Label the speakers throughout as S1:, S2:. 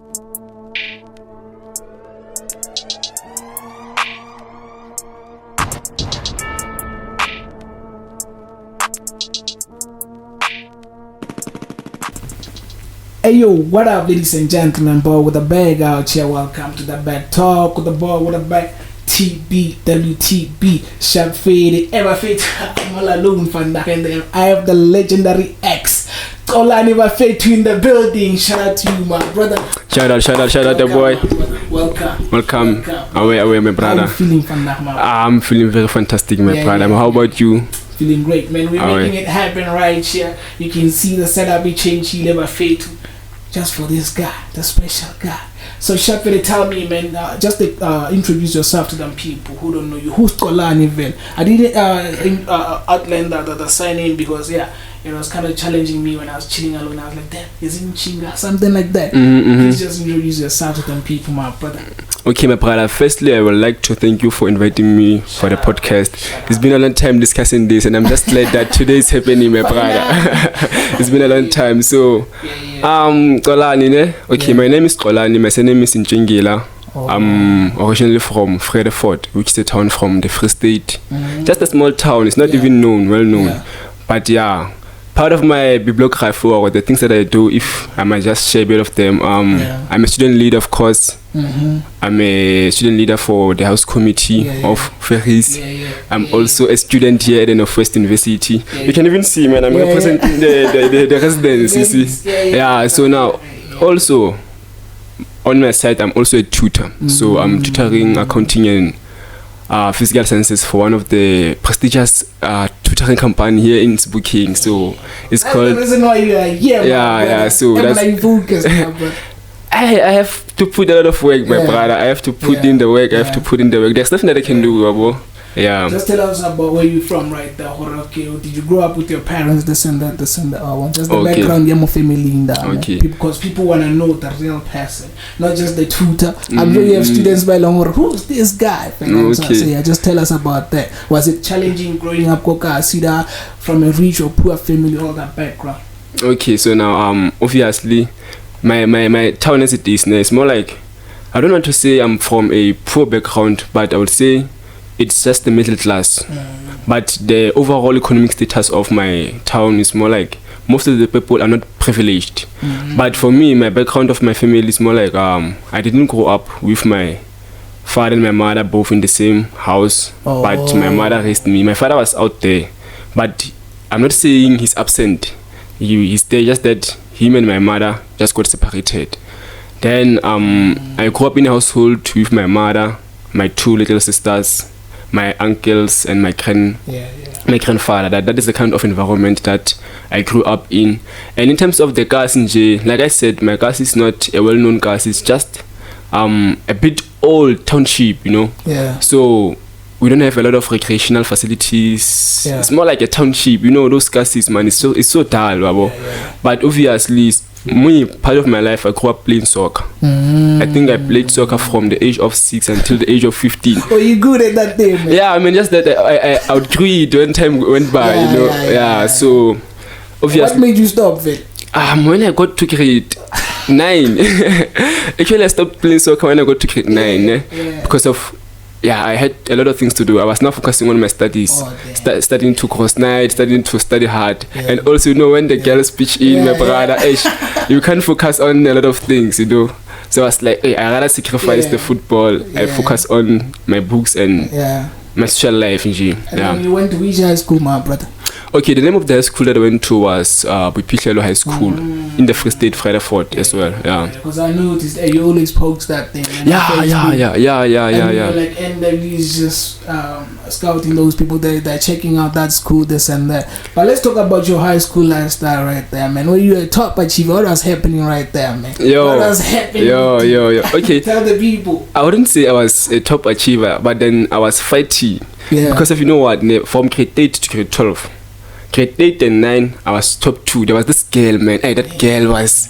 S1: Hey yo, what up, ladies and gentlemen? Boy with a bag out here. Welcome to the Bag Talk with the boy with a bag. TBWTB, Sharp Faded, Ever Fit. I'm all alone from that and then I have the legendary X. Xolani Vafetu in the building. Shout out to you, my brother.
S2: Shout out, the boy.
S1: Welcome.
S2: Away, my brother.
S1: How you feeling from that, man?
S2: I'm feeling very fantastic, my brother. Yeah. How about you?
S1: Feeling great, man. We're making it happen right here. You can see the setup we changed. He never fade just for this guy, the special guy. So Shafiri, tell me, man, just introduce yourself to them people who don't know you. Who's Xolani, even? I didn't outline the sign-in because, yeah, it was kind of challenging me when I was chilling alone. I was like, damn, is it Ntshingila? Something like that. Please just introduce yourself to them people, my brother.
S2: Okay, my brother. Firstly, I would like to thank you for inviting me for the podcast. It's been a long time discussing this, and I'm just glad that today is happening, my brother. It's been a long time. So, Xolani, ne? Okay, my name is Xolani. My surname is Ntshingila. I'm originally from Fredefort, which is a town from the Free State. Just a small town. It's not even well known. But yeah. Part of my bibliography or the things that I do, if I might just share a bit of them, I'm a student leader, of course. I'm a student leader for the house committee of ferries. I'm also a student here at the Northwest University. You can even see, man, I'm representing the residents, you see. So now, also, on my side, I'm also a tutor. So I'm tutoring accounting and physical sciences for one of the prestigious tutoring company here in Booking. So it's called.
S1: The reason why you are here.
S2: So that's. I have to put a lot of work, my brother. I have to put in the work. I have to put in the work. There's nothing that I can do, bro. Yeah.
S1: Just tell us about where you're from, right there. Okay, did you grow up with your parents? This and that. Just the background, your family in that.
S2: Okay.
S1: Because people want to know the real person, not just the tutor. I'm sure you have students by long. Who's this guy? So yeah, just tell us about that. Was it challenging growing up, Sida, from a rich or poor family, all that background?
S2: Okay, so now obviously, my town as it is, it's more like, I don't want to say I'm from a poor background, but I would say it's just the middle class. But the overall economic status of my town is more like most of the people are not privileged. But for me, my background of my family is more like I didn't grow up with my father and my mother both in the same house, but my mother raised me. My father was out there, but I'm not saying he's absent. He's there, just that him and my mother just got separated. Then I grew up in a household with my mother, my two little sisters, my uncles and my grandfather. That is the kind of environment that I grew up in. And in terms of the cars in J, like I said, my cars is not a well-known cars. It's just a bit old township, you know. So we don't have a lot of recreational facilities. It's more like a township, you know. Those cars, man, it's so dull, but obviously, part of my life, I grew up playing soccer. I think I played soccer from the age of 6 until the age of 15.
S1: Oh, you good at that day, man?
S2: Yeah, I mean, just that I outgrew it when time went by, you know. So, obviously.
S1: What made you stop, Phil?
S2: When I got to grade 9. Actually, I stopped playing soccer when I got to grade 9. Because of, I had a lot of things to do. I was now focusing on my studies, studying to cross night, studying to study hard. And also, you know, when the girls pitch in, my brother, you can't focus on a lot of things, you know. So I was like, I rather sacrifice the football. I focus on my books and my social life.
S1: And you went to which high school, my brother?
S2: Okay, the name of the high school that I went to was Bupihlelo High School in the Free State, Fredefort as well.
S1: Because I noticed you always post that thing.
S2: Yeah.
S1: Like NW is just scouting those people they're checking out that school, this and that. But let's talk about your high school lifestyle right there, man. When you were a top achiever, what was happening right there, man? What was happening?
S2: Okay.
S1: Tell the people.
S2: I wouldn't say I was a top achiever, but then I was fighty. Because if you know what, from grade 8 to grade 12. Grade 8 and 9, I was top 2. There was this girl, man. Hey, that girl was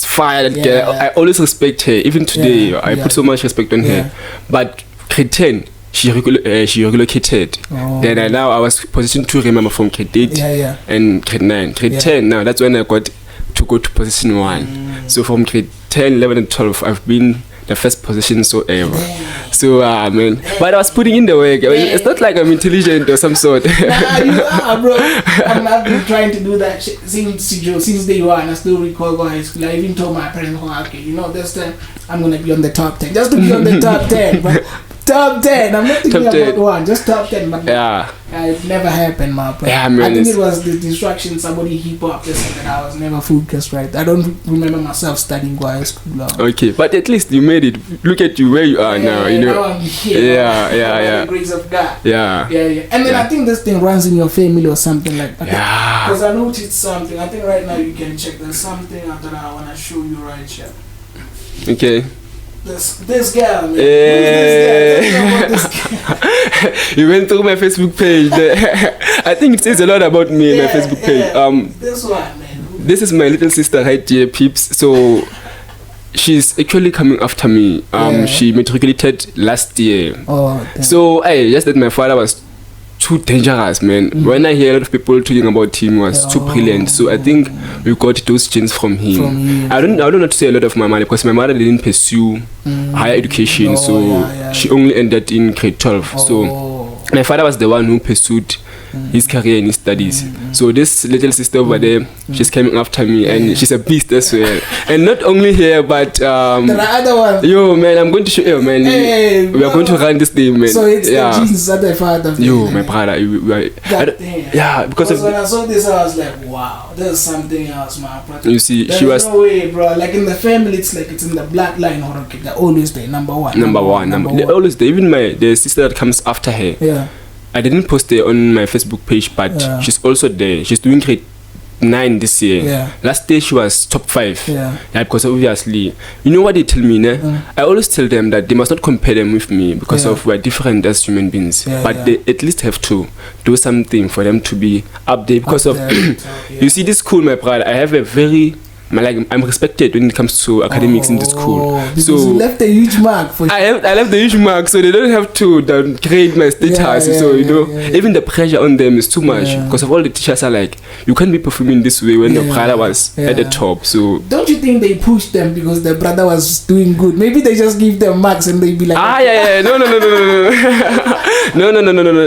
S2: fire. That girl, I always respect her. Even today, I put so much respect on her. But grade 10, she relocated. Then now I was position 2, remember, from grade 8 and grade 9. Grade 10, now that's when I got to go to position 1. So from grade 10, 11, and 12, I've been the first position so ever. So, man. But I was putting in the work. It's not like I'm intelligent or some sort.
S1: Nah, you are, bro. I've been trying to do that shit since day one. I still recall going to high school. I even told my parents, okay, you know, this time I'm going to be on the top 10. Just to be on the top 10. But top 10. I'm not thinking about one. Just top 10. But it never happened, my bro.
S2: Yeah, man,
S1: I think it was the distraction. Somebody hip hop this and that. I was never focused, right? I don't remember myself studying high school.
S2: Okay, but at least you made it. Look at you where you are now. You know.
S1: Now I'm here.
S2: Yeah.
S1: By the grace of God.
S2: Yeah.
S1: And then I think this thing runs in your family or something like that.
S2: Yeah.
S1: Because I noticed something. I think right now you can check. There's something that I want to show you right here.
S2: Okay.
S1: This girl, man.
S2: Yeah.
S1: Who's this girl?
S2: You went through my Facebook page. I think it says a lot about me in my Facebook page.
S1: This one, man.
S2: This is my little sister right here, peeps. So she's actually coming after me. She matriculated last year.
S1: Oh, damn.
S2: So just that my father was too dangerous, man. When I hear a lot of people talking about him, was too brilliant. So I think we got those genes from him. I don't know to say a lot of my mother, because my mother didn't pursue higher education, she only ended in grade 12. So my father was the one who pursued his career and his studies. So this little sister over there, she's coming after me, and she's a beast as well. And not only here, but
S1: there are other ones.
S2: Yo, man, I'm going to show you, man. We are going to run this thing, man.
S1: So it's the Jesus that the father.
S2: Yo, my brother. Because
S1: when I saw this, I was like, wow, there's something else, my brother.
S2: You see,
S1: she was no way, bro. Like in the family, it's like it's in the bloodline. They're always there, number one.
S2: They're always there. Even the sister that comes after her.
S1: Yeah.
S2: I didn't post it on my Facebook page, but she's also there. She's doing grade 9 this year.
S1: Yeah.
S2: Last day she was top 5.
S1: Yeah.
S2: Because obviously, you know what they tell me, ne? I always tell them that they must not compare them with me because of we're different as human beings. But they at least have to do something for them to be up there because of you see this school, my brother. I have a very I'm respected when it comes to academics in the school.
S1: Because you left a huge mark for
S2: I left a huge mark, so they don't have to downgrade my status. So you know, even the pressure on them is too much because of all the teachers are like, you can't be performing this way when your brother was at the top. So
S1: don't you think they pushed them because their brother was doing good? Maybe they just give them marks and they be like, no.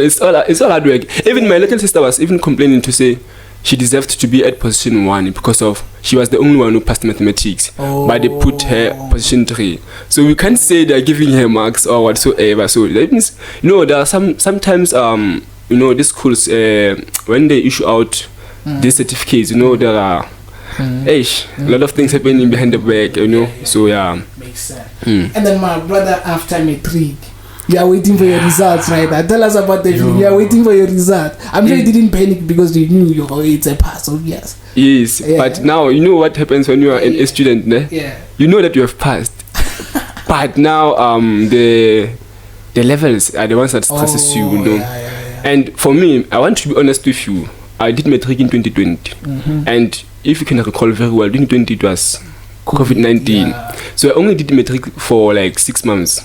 S1: It's all hard work. Even my little sister was even complaining to say she deserved to be at position 1 because of she was the only one who passed mathematics, but they put her position 3. So we can't say they're giving her marks or whatsoever. So that means, you know, there are sometimes you know, these schools when they issue out these certificates, you know, there are a lot of things happening behind the back, you know. So makes sense. And then my brother after matric, you are waiting for your results, right? Tell us about the feeling. You are waiting for your result. I'm sure you didn't panic because you knew it's a pass, obvious.
S2: Yes, but now you know what happens when you are a student, ne? You know that you have passed. But now the levels are the ones that stresses you, you know. And for me, I want to be honest with you. I did matric in 2020, and if you can recall very well, 2020 it was COVID-19. So I only did matric for like 6 months.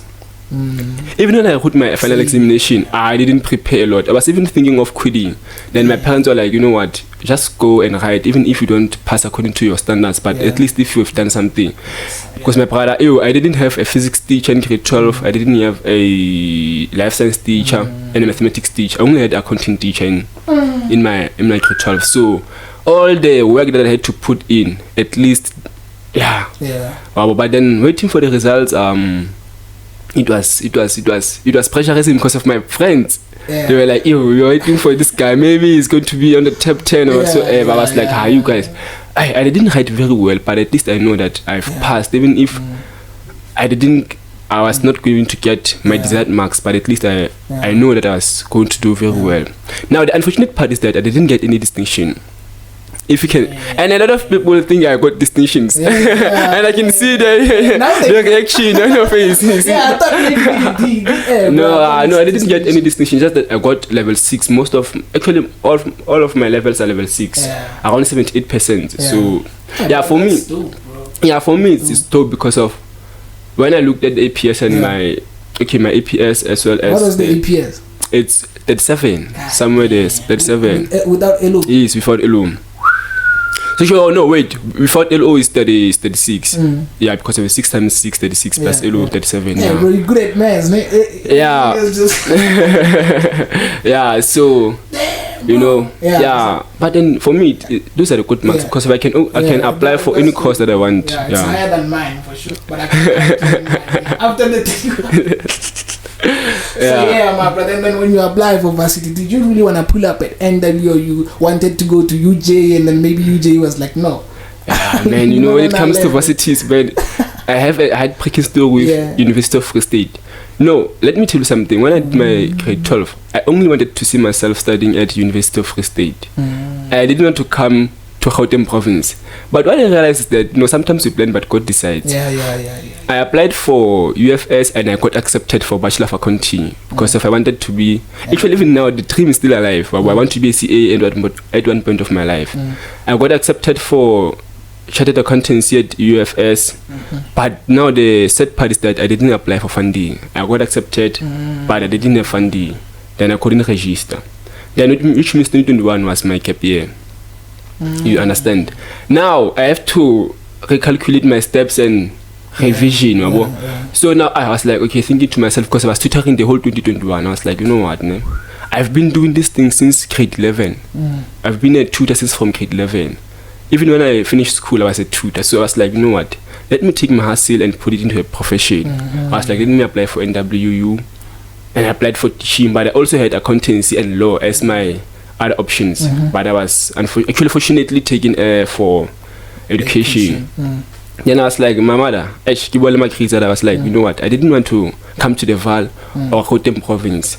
S2: Even when I wrote my final examination, I didn't prepare a lot. I was even thinking of quitting. Then my parents were like, you know what, just go and write, even if you don't pass according to your standards, but at least if you have done something. Because my brother, I didn't have a physics teacher in grade 12, I didn't have a life science teacher and a mathematics teacher. I only had accounting teacher in my grade 12. So all the work that I had to put in, at least, but then waiting for the results, it was pressurizing because of my friends. They were like, yo, we're waiting for this guy, maybe he's going to be on the top 10 or whatsoever. I was like, you guys, I didn't write very well, but at least I know that I've passed, even if I was not going to get my desired marks, but at least I know that I was going to do very well. Now the unfortunate part is that I didn't get any distinction. If you can, and a lot of people think I got distinctions, and I can see the reaction on your face.
S1: I thought maybe
S2: no, I didn't get any distinction. Just that I got level 6. Most of, actually, all of my levels are level 6, around 78%. So, for me, it's dope because of when I looked at the APS and my APS as well as.
S1: What was the APS?
S2: It's 37, somewhere there, 37.
S1: Without alone?
S2: Yes, without alone. So she, oh no, wait, we thought LO is 36. Yeah, because of 6 times 6, 36 plus LO 37.
S1: Yeah, bro, you good at maths, man.
S2: Yeah. Yeah, so you know, but then for me, those are the good marks because if I can apply for any course that I want.
S1: Yeah, it's higher than mine for sure. But I can after the thing. So my brother. And then when you apply for varsity, did you really want to pull up at NW, or you wanted to go to UJ, and then maybe UJ was like no?
S2: Yeah, man, you know when it comes to varsities, man, I had pre still with University of Free State. No, let me tell you something. When I did my grade 12, I only wanted to see myself studying at University of Free State. I didn't want to come to Gauteng province. But what I realized is that, you know, sometimes we plan, but God decides. I applied for UFS and I got accepted for Bachelor of Accounting because if I wanted to be, actually even now the dream is still alive. I want to be a CA at one point of my life. I got accepted for Chartered Accountancy at UFS, but now the sad part is that I didn't apply for funding. I got accepted, but I didn't have funding. Then I couldn't register. Then which means 2021 was my cap year. You understand? Now I have to recalculate my steps and revision. So now I was like, okay, thinking to myself, because I was tutoring the whole 2021. I was like, you know what, man? I've been doing this thing since grade 11. I've been a tutor since from grade 11. Even when I finished school, I was a tutor. So I was like, you know what? Let me take my hustle and put it into a profession. I was like, let me apply for NWU. And I applied for teaching, but I also had accountancy and law as my other options. But I was actually fortunately taken for education. Then I was like, my mother, I was like, you know what? I didn't want to come to the Val or Gauteng province.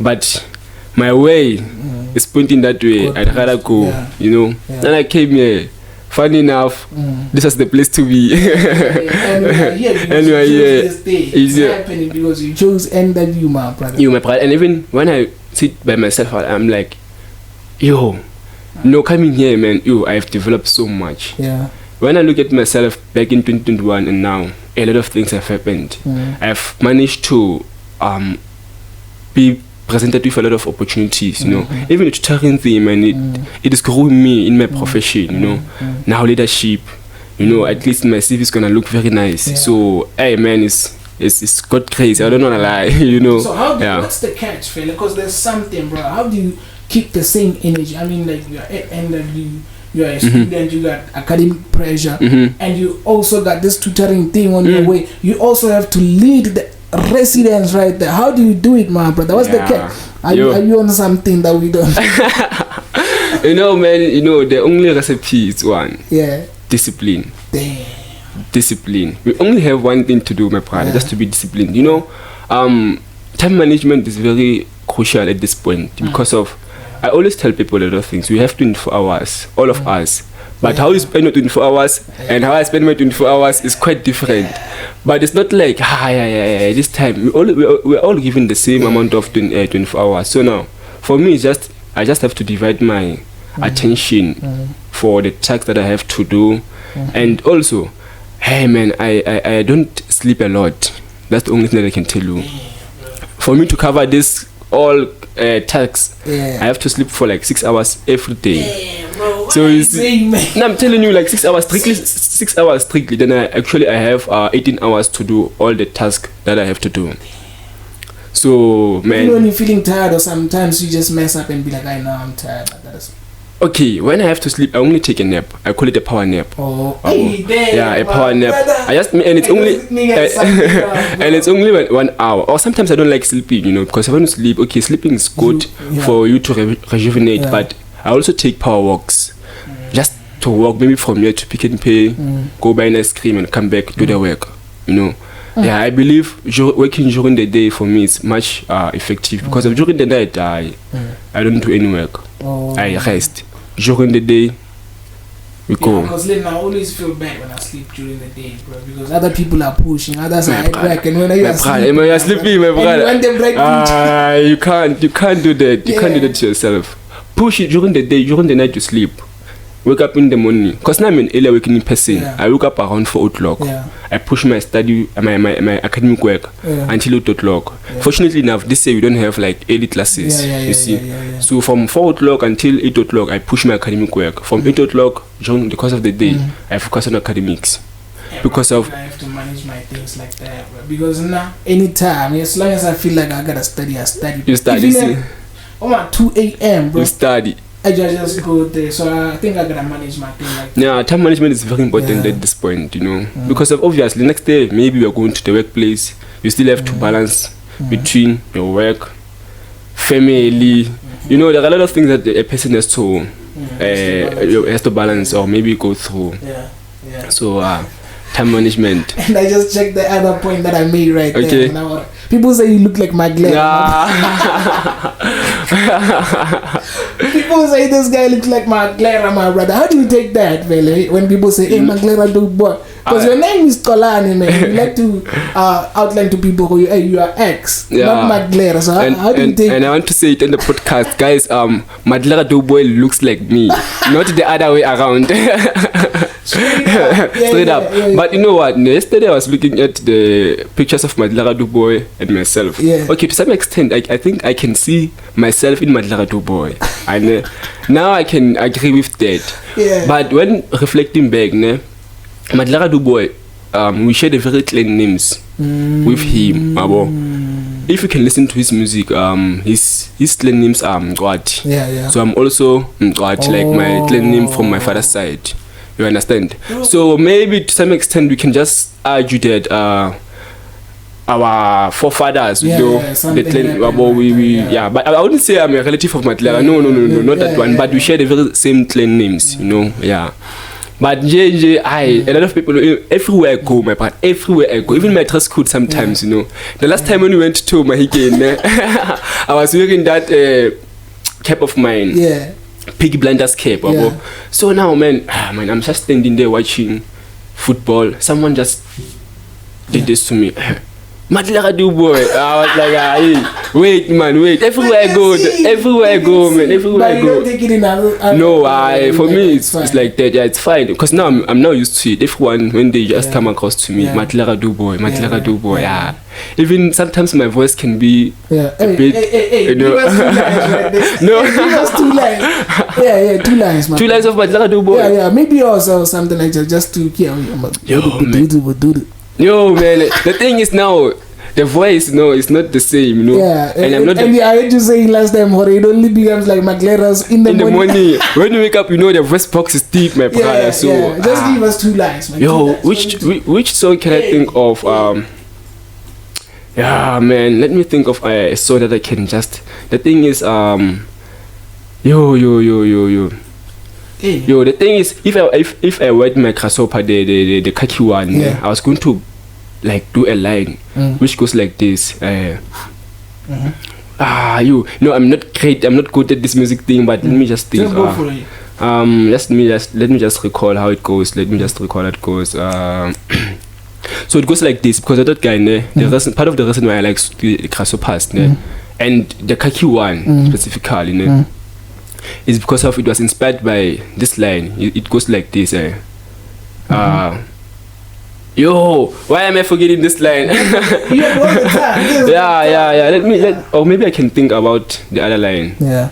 S2: But my way is pointing that way. I'd rather go, you know. And I came here. Funny enough, this is the place to be.
S1: And we are here because it's happening because you chose NW, my brother.
S2: You, my brother. And even when I sit by myself, I'm like, yo, no, coming here, man, I've developed so much. When I look at myself back in 2021 and now, a lot of things have happened. I've managed to be presented with a lot of opportunities, you know. Even the tutoring thing, and it is growing me in my profession, you know. Now leadership, you know, at least my CV is gonna look very nice. So, hey man, it's got crazy. I don't wanna lie, you know.
S1: So how what's the catch, fella? Because there's something, bro. How do you keep the same energy? I mean, like you're at NW, you're a student, you got academic pressure, and you also got this tutoring thing on your way. You also have to lead the residents right there. How do you do it, my brother? What's the catch? Are you on something that we don't?
S2: You know, man, you know, the only recipe is one. Discipline.
S1: Damn.
S2: Discipline. We only have one thing to do, my brother, just to be disciplined. You know, time management is very crucial at this point because of, I always tell people a lot of things. We have 24 hours, all of us. But how you spend your 24 hours and how I spend my 24 hours is quite different. But it's not like, this time. We're all given the same amount of 24 hours. So now, for me, I just have to divide my attention for the tasks that I have to do. And also, hey man, I don't sleep a lot. That's the only thing that I can tell you. For me to cover this all tasks, I have to sleep for like 6 hours every day. So you see, no, I'm telling you, like 6 hours strictly. Then I have 18 hours to do all the tasks that I have to do. So man,
S1: even when you're feeling tired or sometimes you just mess up and be like, I know I'm tired.
S2: Okay, when I have to sleep, I only take a nap. I call it a power nap. A power nap. It's only 1 hour. Or sometimes I don't like sleeping, you know, because I want to sleep. Okay, sleeping is good for you to rejuvenate, but I also take power walks. Just to walk maybe from here to Pick and Pay, go buy an ice cream and come back to the work, you know. I believe working during the day for me is much effective because during the night I don't do any work. I rest. During the day we go.
S1: Because then I always feel bad when I sleep during the day, bro, because other people are pushing, others are at work, and when you are sleeping,
S2: my brother, you can't do that. You can't do that to yourself. Push it during the day. During the night you sleep. wake up in the morning, because now I'm an early awakening person.
S1: Yeah.
S2: I wake up around 4 o'clock.
S1: Yeah.
S2: I push my study, my academic work until 8 o'clock.
S1: Yeah.
S2: Fortunately enough, this year we don't have like early classes. You see.
S1: Yeah.
S2: So from 4 o'clock until 8 o'clock, I push my academic work. From 8 o'clock, during the course of the day, I focus on academics.
S1: Yeah,
S2: because of
S1: I have to manage my things like that, bro. Because now, anytime, as long as I feel like I gotta study, I study.
S2: You study, see?
S1: At 2 a.m., bro.
S2: You study.
S1: I just go there. So I think I gotta manage my thing like that.
S2: Yeah, time management is very important at this point, you know. Because of obviously next day maybe you're going to the workplace. You still have to balance between your work, family. You know, there are a lot of things that a person has to balance or maybe go through.
S1: Yeah.
S2: So time management.
S1: And I just checked the other point that I made right there. Now, people say you look like Maglera. People say this guy looks like Maglera, my brother. How do you take that, Vele? When people say, hey, Maglera, do boy. Because your name is Xolani, man. You like to outline to people who you are ex, not Maglera. So how do you take
S2: And I want to say it in the podcast, guys. Maglera do boy looks like me, not the other way around. Straight up. But you know what? Yesterday I was looking at the pictures of Maglera do boy and myself.
S1: Yeah.
S2: Okay, to some extent, I think I can see myself in Maglera do boy, and now I can agree with that.
S1: Yeah.
S2: But when reflecting back, Maglera do boy, we share the very clean names with him. If you can listen to his music, his clan names are Mqwati.
S1: Yeah.
S2: So I'm also Mqwati, like my clan name from my father's side. You understand? So maybe to some extent we can just argue that our forefathers, the clan, but I wouldn't say I'm a relative of Maglera. No, not that one. But we share the very same clan names, you know. Yeah. But a lot of people, everywhere I go, my part, everywhere I go, even my dress code sometimes, you know. The last time when we went to Mahikane, I was wearing that cap of mine.
S1: Yeah.
S2: Piggy Blinders cap. So now, man, I'm just standing there watching football. Someone just did this to me. Maglera do boy. I was like, hey, wait, man. Everywhere I go, man. Everywhere I go.
S1: Take it in
S2: No, for me it's like that. Yeah, it's fine because now I'm now used to it. Everyone when they just come across to me, Maglera do boy. Yeah. Even sometimes my voice can be a bit.
S1: Hey,
S2: you know.
S1: No, give us 2 lines. Yeah, 2 lines, man.
S2: 2 lines of Maglera do boy.
S1: Yeah, maybe also something like that, just to kill you.
S2: Yo, man, the thing is now the voice, it's not the same, you know.
S1: Yeah,
S2: and I'm not.
S1: And I heard you saying last time, it only becomes like Maglera's in the morning.
S2: When you wake up, you know the voice box is deep, my brother. So
S1: just give us 2 lines, man.
S2: Yo, which song can I think of? Yeah, man, let me think of a song that I can just. The thing is, Yo, the thing is, if I wear my grasshopper, the khaki one, I was going to like do a line which goes like this. I'm not great. I'm not good at this music thing, but let me just think.
S1: Just go for it.
S2: Let me just recall how it goes. So it goes like this because that guy, part of the reason why I like the grasshoppers, and the khaki one specifically, is because of it was inspired by this line. It goes like this. Yo, why am I forgetting this line? Yeah. Or maybe I can think about the other line.
S1: Yeah.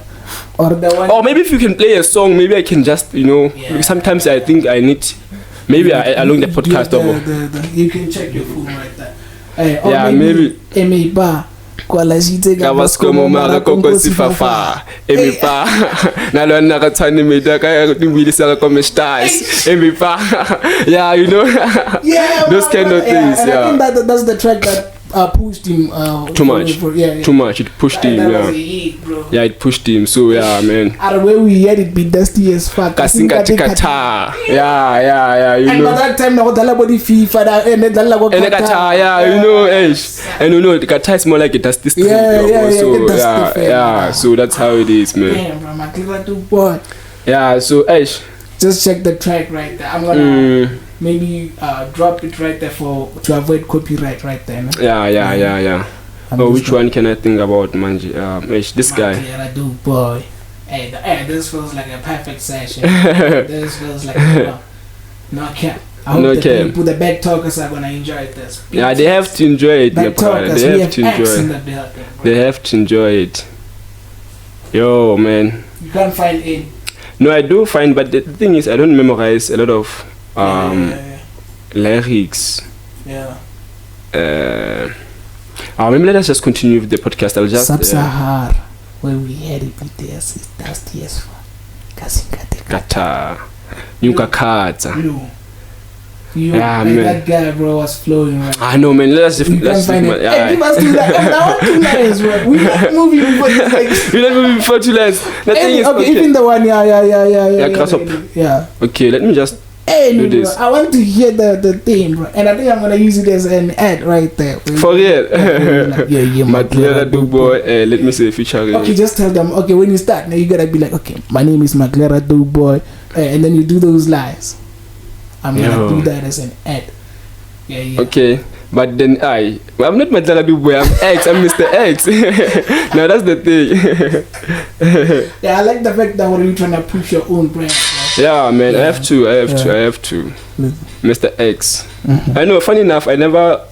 S1: Or the one.
S2: Or maybe if you can play a song, maybe I can just, sometimes I think I need, maybe along the podcast.
S1: You can check your phone right there.
S2: Yeah, maybe.
S3: Kabaskomo mara koko sifafa emipa nalona kathani mida kaya kutimbilisa kome stars emipa yeah, you know.
S1: Yeah,
S3: those kind of things.
S1: And I think that's the track that pushed him
S2: too much. It pushed him.
S1: That was a hit, bro.
S2: Yeah, it pushed him. So yeah, man.
S1: Out of where we had it be dusty as fuck.
S2: Kasinga tikata. Yeah. You
S1: and
S2: know.
S1: by that time, now the body FIFA and then the
S2: kata. Yeah, you know, and you know, the kata is more like a dusty street. So So that's how it is, man.
S1: Damn, bro, Maglera do boy.
S2: Yeah, so
S1: just check the track right there. I'm gonna maybe drop it right there to avoid copyright right there. No?
S2: Yeah. Which one can I think about, Manji? This guy.
S1: Maglera do boy. Hey, this feels like a perfect session. This feels like no cap. I hope the people, the back talkers, are gonna enjoy this.
S2: Yeah, they have to enjoy it.
S1: Back talkers,
S2: they have to enjoy it. They have to enjoy it. Yo, man.
S1: You can't find it.
S2: No, I do find, but the thing is, I don't memorize a lot of lyrics.
S1: Yeah.
S2: Maybe let us just continue with the podcast. I'll just.
S1: Sub-Sahara, where we had it with this, is dusty as fuck.
S2: Kata. Nyukakata.
S1: Yeah, man. That guy, bro, was flowing right.
S2: I know, man. Let's just.
S1: Hey, give us 2 lines, bro. We're not moving before this, like.
S2: We're not moving before 2 lines. The thing is,
S1: okay, even the one,
S2: yeah. Okay, let me just.
S1: Hey, no, bro, I want to hear the theme, bro, and I think I'm gonna use it as an ad right there.
S2: For real?
S1: Yeah,
S2: Maglera boy. Let me say featuring.
S1: Okay, just tell them. Okay, when you start, now you gotta be like, okay, my name is Maglera boy, and then you do those lines. I'm gonna do that as an ad. Yeah.
S2: Okay, but then I'm not Maglera boy. I'm X. I'm Mr. X. Now that's the thing.
S1: Yeah, I like the fact that when you're trying to push your own brand.
S2: Yeah, man, I have to. Mr. X. Mm-hmm. I know, funny enough, I never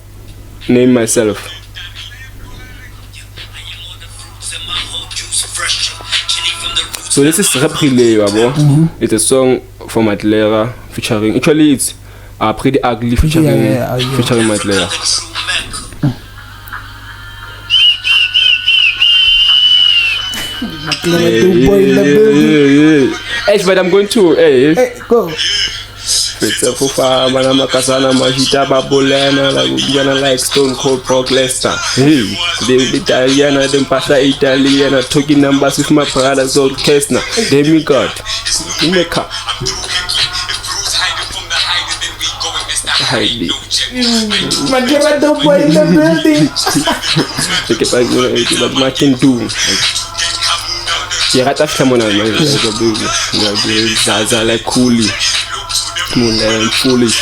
S2: named myself. So this is Rap Relay, It's a song from Maglera featuring, actually it's Pretty Ugly featuring Maglera. Hey, but I'm going to. Hey,
S1: go.
S2: Mana makasana majita babolana like Stone Cold Brock Lesnar. Hey, the Italiana, them pasta Italiana, talking numbers with my brothers old Kessner. Demigod. Imeka. Heidi.
S1: Maglera boy in the building.
S2: Okay, but I can do. Yeah, I have someone Zaza like Cooley. Foolish.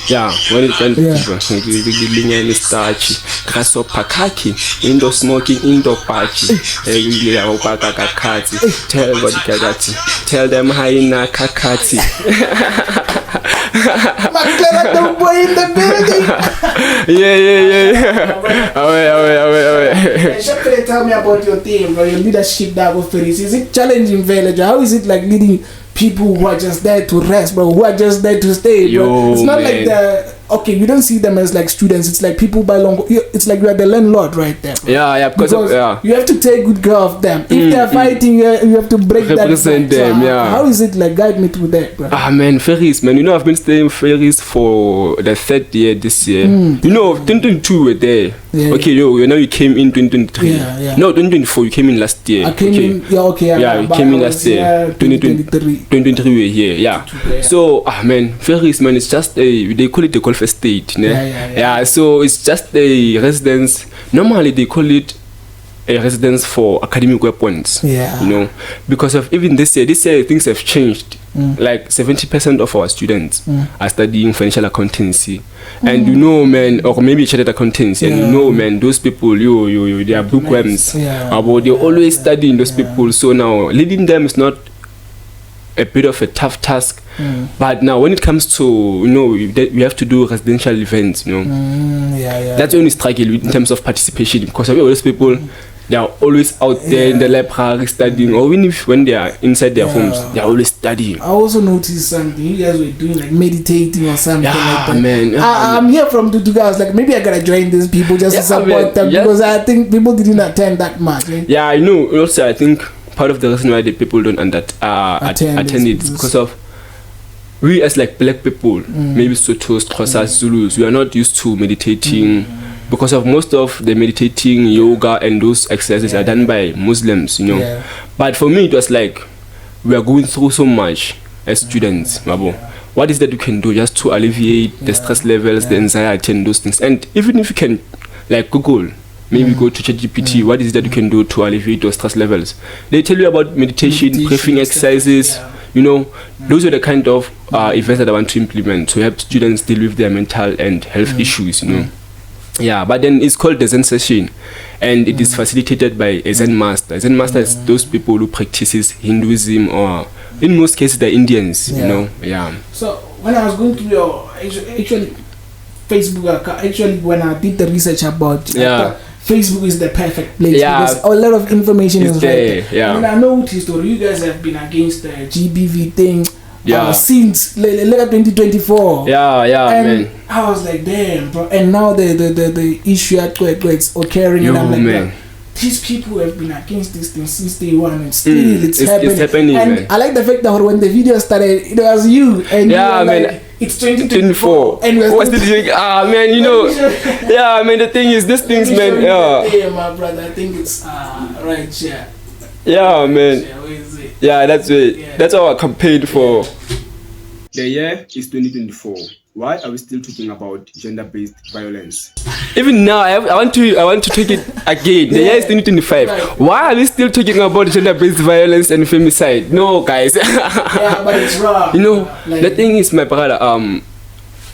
S2: Yeah, when it can be starchy. Grasso Pakaki, indoor smoking, indoor party. Tell everybody Kagati. Tell them Haina Kakati.
S1: Maglera boy in the building.
S2: Yeah. Away.
S1: Tell me about your team, bro. Your leadership that was Ferris. Is it challenging village? How is it like leading people who are just there to rest, bro? Who are just there to stay, bro? It's not like okay, we don't see them as like students. It's like people by long. It's like you are the landlord right there, bro.
S2: Yeah, because
S1: you have to take good care of them. If they are fighting, you have to
S2: represent them. Yeah.
S1: How is it like? Guide me through that, bro.
S2: Man, Ferris, man. You know, I've been staying Ferris for the 3rd year this year. You know, 2022 were there. Yeah, okay, you know, you came in 2023.
S1: Yeah.
S2: No, 2024. You came in last year.
S1: I came in. Yeah, okay.
S2: Yeah, you came in last year. 2023 were here. Yeah. So, man, Ferris, man, it's just they call it the Gulf Estate. Yeah. So it's just a residence. Normally they call it a residence for academic weapons.
S1: Yeah.
S2: You know, because of even this year things have changed. Like 70% of our students are studying financial accountancy, and you know, man, or maybe chartered accountancy, and you know, man, those people, they are bookworms. But they always studying those people. So now leading them is not a bit of a tough task, but now when it comes to, you know, we have to do residential events, you know. That's when we struggle in terms of participation, because all those people, they are always out there in the library studying, or even when they are inside their homes, they are always studying.
S1: I also noticed something you guys were doing, like meditating or something like that.
S2: Man.
S1: I'm here from Tutuga. I was like, maybe I gotta join these people just to support them, because I think people didn't attend that much.
S2: Yeah, I know. Also, I think part of the reason why the people don't attend it is because of we as like black people, maybe Sotos, Xhosa, Zulus, we are not used to meditating. Because of most of the meditating, yoga and those exercises are done by Muslims, you know. But for me, it was like we are going through so much as students, Mabo. What is that you can do just to alleviate the stress levels, the anxiety and those things? And even if you can like Google, maybe go to ChatGPT, what is that you can do to alleviate those stress levels? They tell you about meditation, breathing exercises, you know, those are the kind of events that I want to implement to help students deal with their mental and health issues, you know. Yeah, but then it's called the Zen session, and it is facilitated by a Zen master. A Zen master is those people who practices Hinduism, or in most cases the Indians, you know. Yeah.
S1: So when I was going through your actually Facebook account, actually when I did the research about Facebook is the perfect place because a lot of information is
S2: there.
S1: Right.
S2: Yeah.
S1: And I noticed that you guys have been against the GBV thing since later 2024. And
S2: man.
S1: I was like, damn, bro. And now the issue at it's occurring, and I'm like, man, these people have been against this thing since day one, and still it's happening.
S2: It's happening,
S1: and
S2: man.
S1: I like the fact that when the video started, it was you, and you were
S2: man.
S1: like, it's 2024, and
S2: we're still doing. Man, you know, man. The thing is, these things, man.
S1: Yeah, my brother. I think it's right here.
S2: Yeah, man.
S1: Where is it?
S2: Yeah, that's it. Yeah. That's all I campaigned for. The year is 2024. Why are we still talking about gender-based violence? Even now, I want to take it again. The year is 2025. Right. Why are we still talking about gender-based violence and femicide? No, guys.
S1: Yeah, but it's wrong.
S2: You know, the thing is, my brother,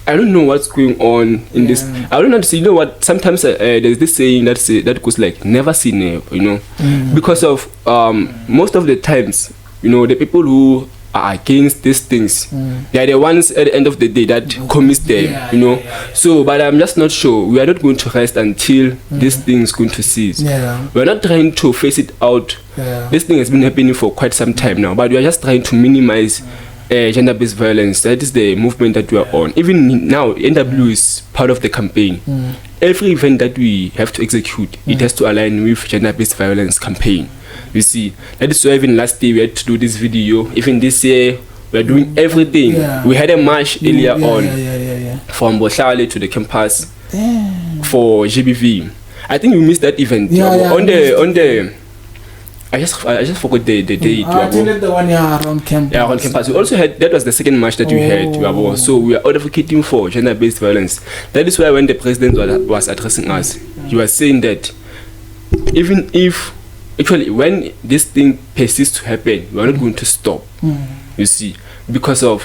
S2: I don't know what's going on in this. I don't know. You know what? Sometimes there's this saying that goes like, never say never, you know, because of most of the times, you know, the people who are against these things, they are the ones at the end of the day that commits them, you know. So, but I'm just not sure. We are not going to rest until this thing is going to cease. We're not trying to face it out. This thing has been happening for quite some time now, but we are just trying to minimize gender-based violence. That is the movement that we are on. Even now, NW is part of the campaign. Every event that we have to execute, it has to align with gender-based violence campaign. You see, that is why even last year we had to do this video. Even this year, we are doing everything. We had a march earlier on from Bohlale to the campus for GBV. I think we missed that event. On the I just forgot the date.
S1: I think the one around campus.
S2: Yeah, around campus. We also had, that was the second march that we had. So we are advocating for gender-based violence. That is why when the president was addressing us, he was saying that even if, actually, when this thing persists to happen, we are not going to stop. You see, because of,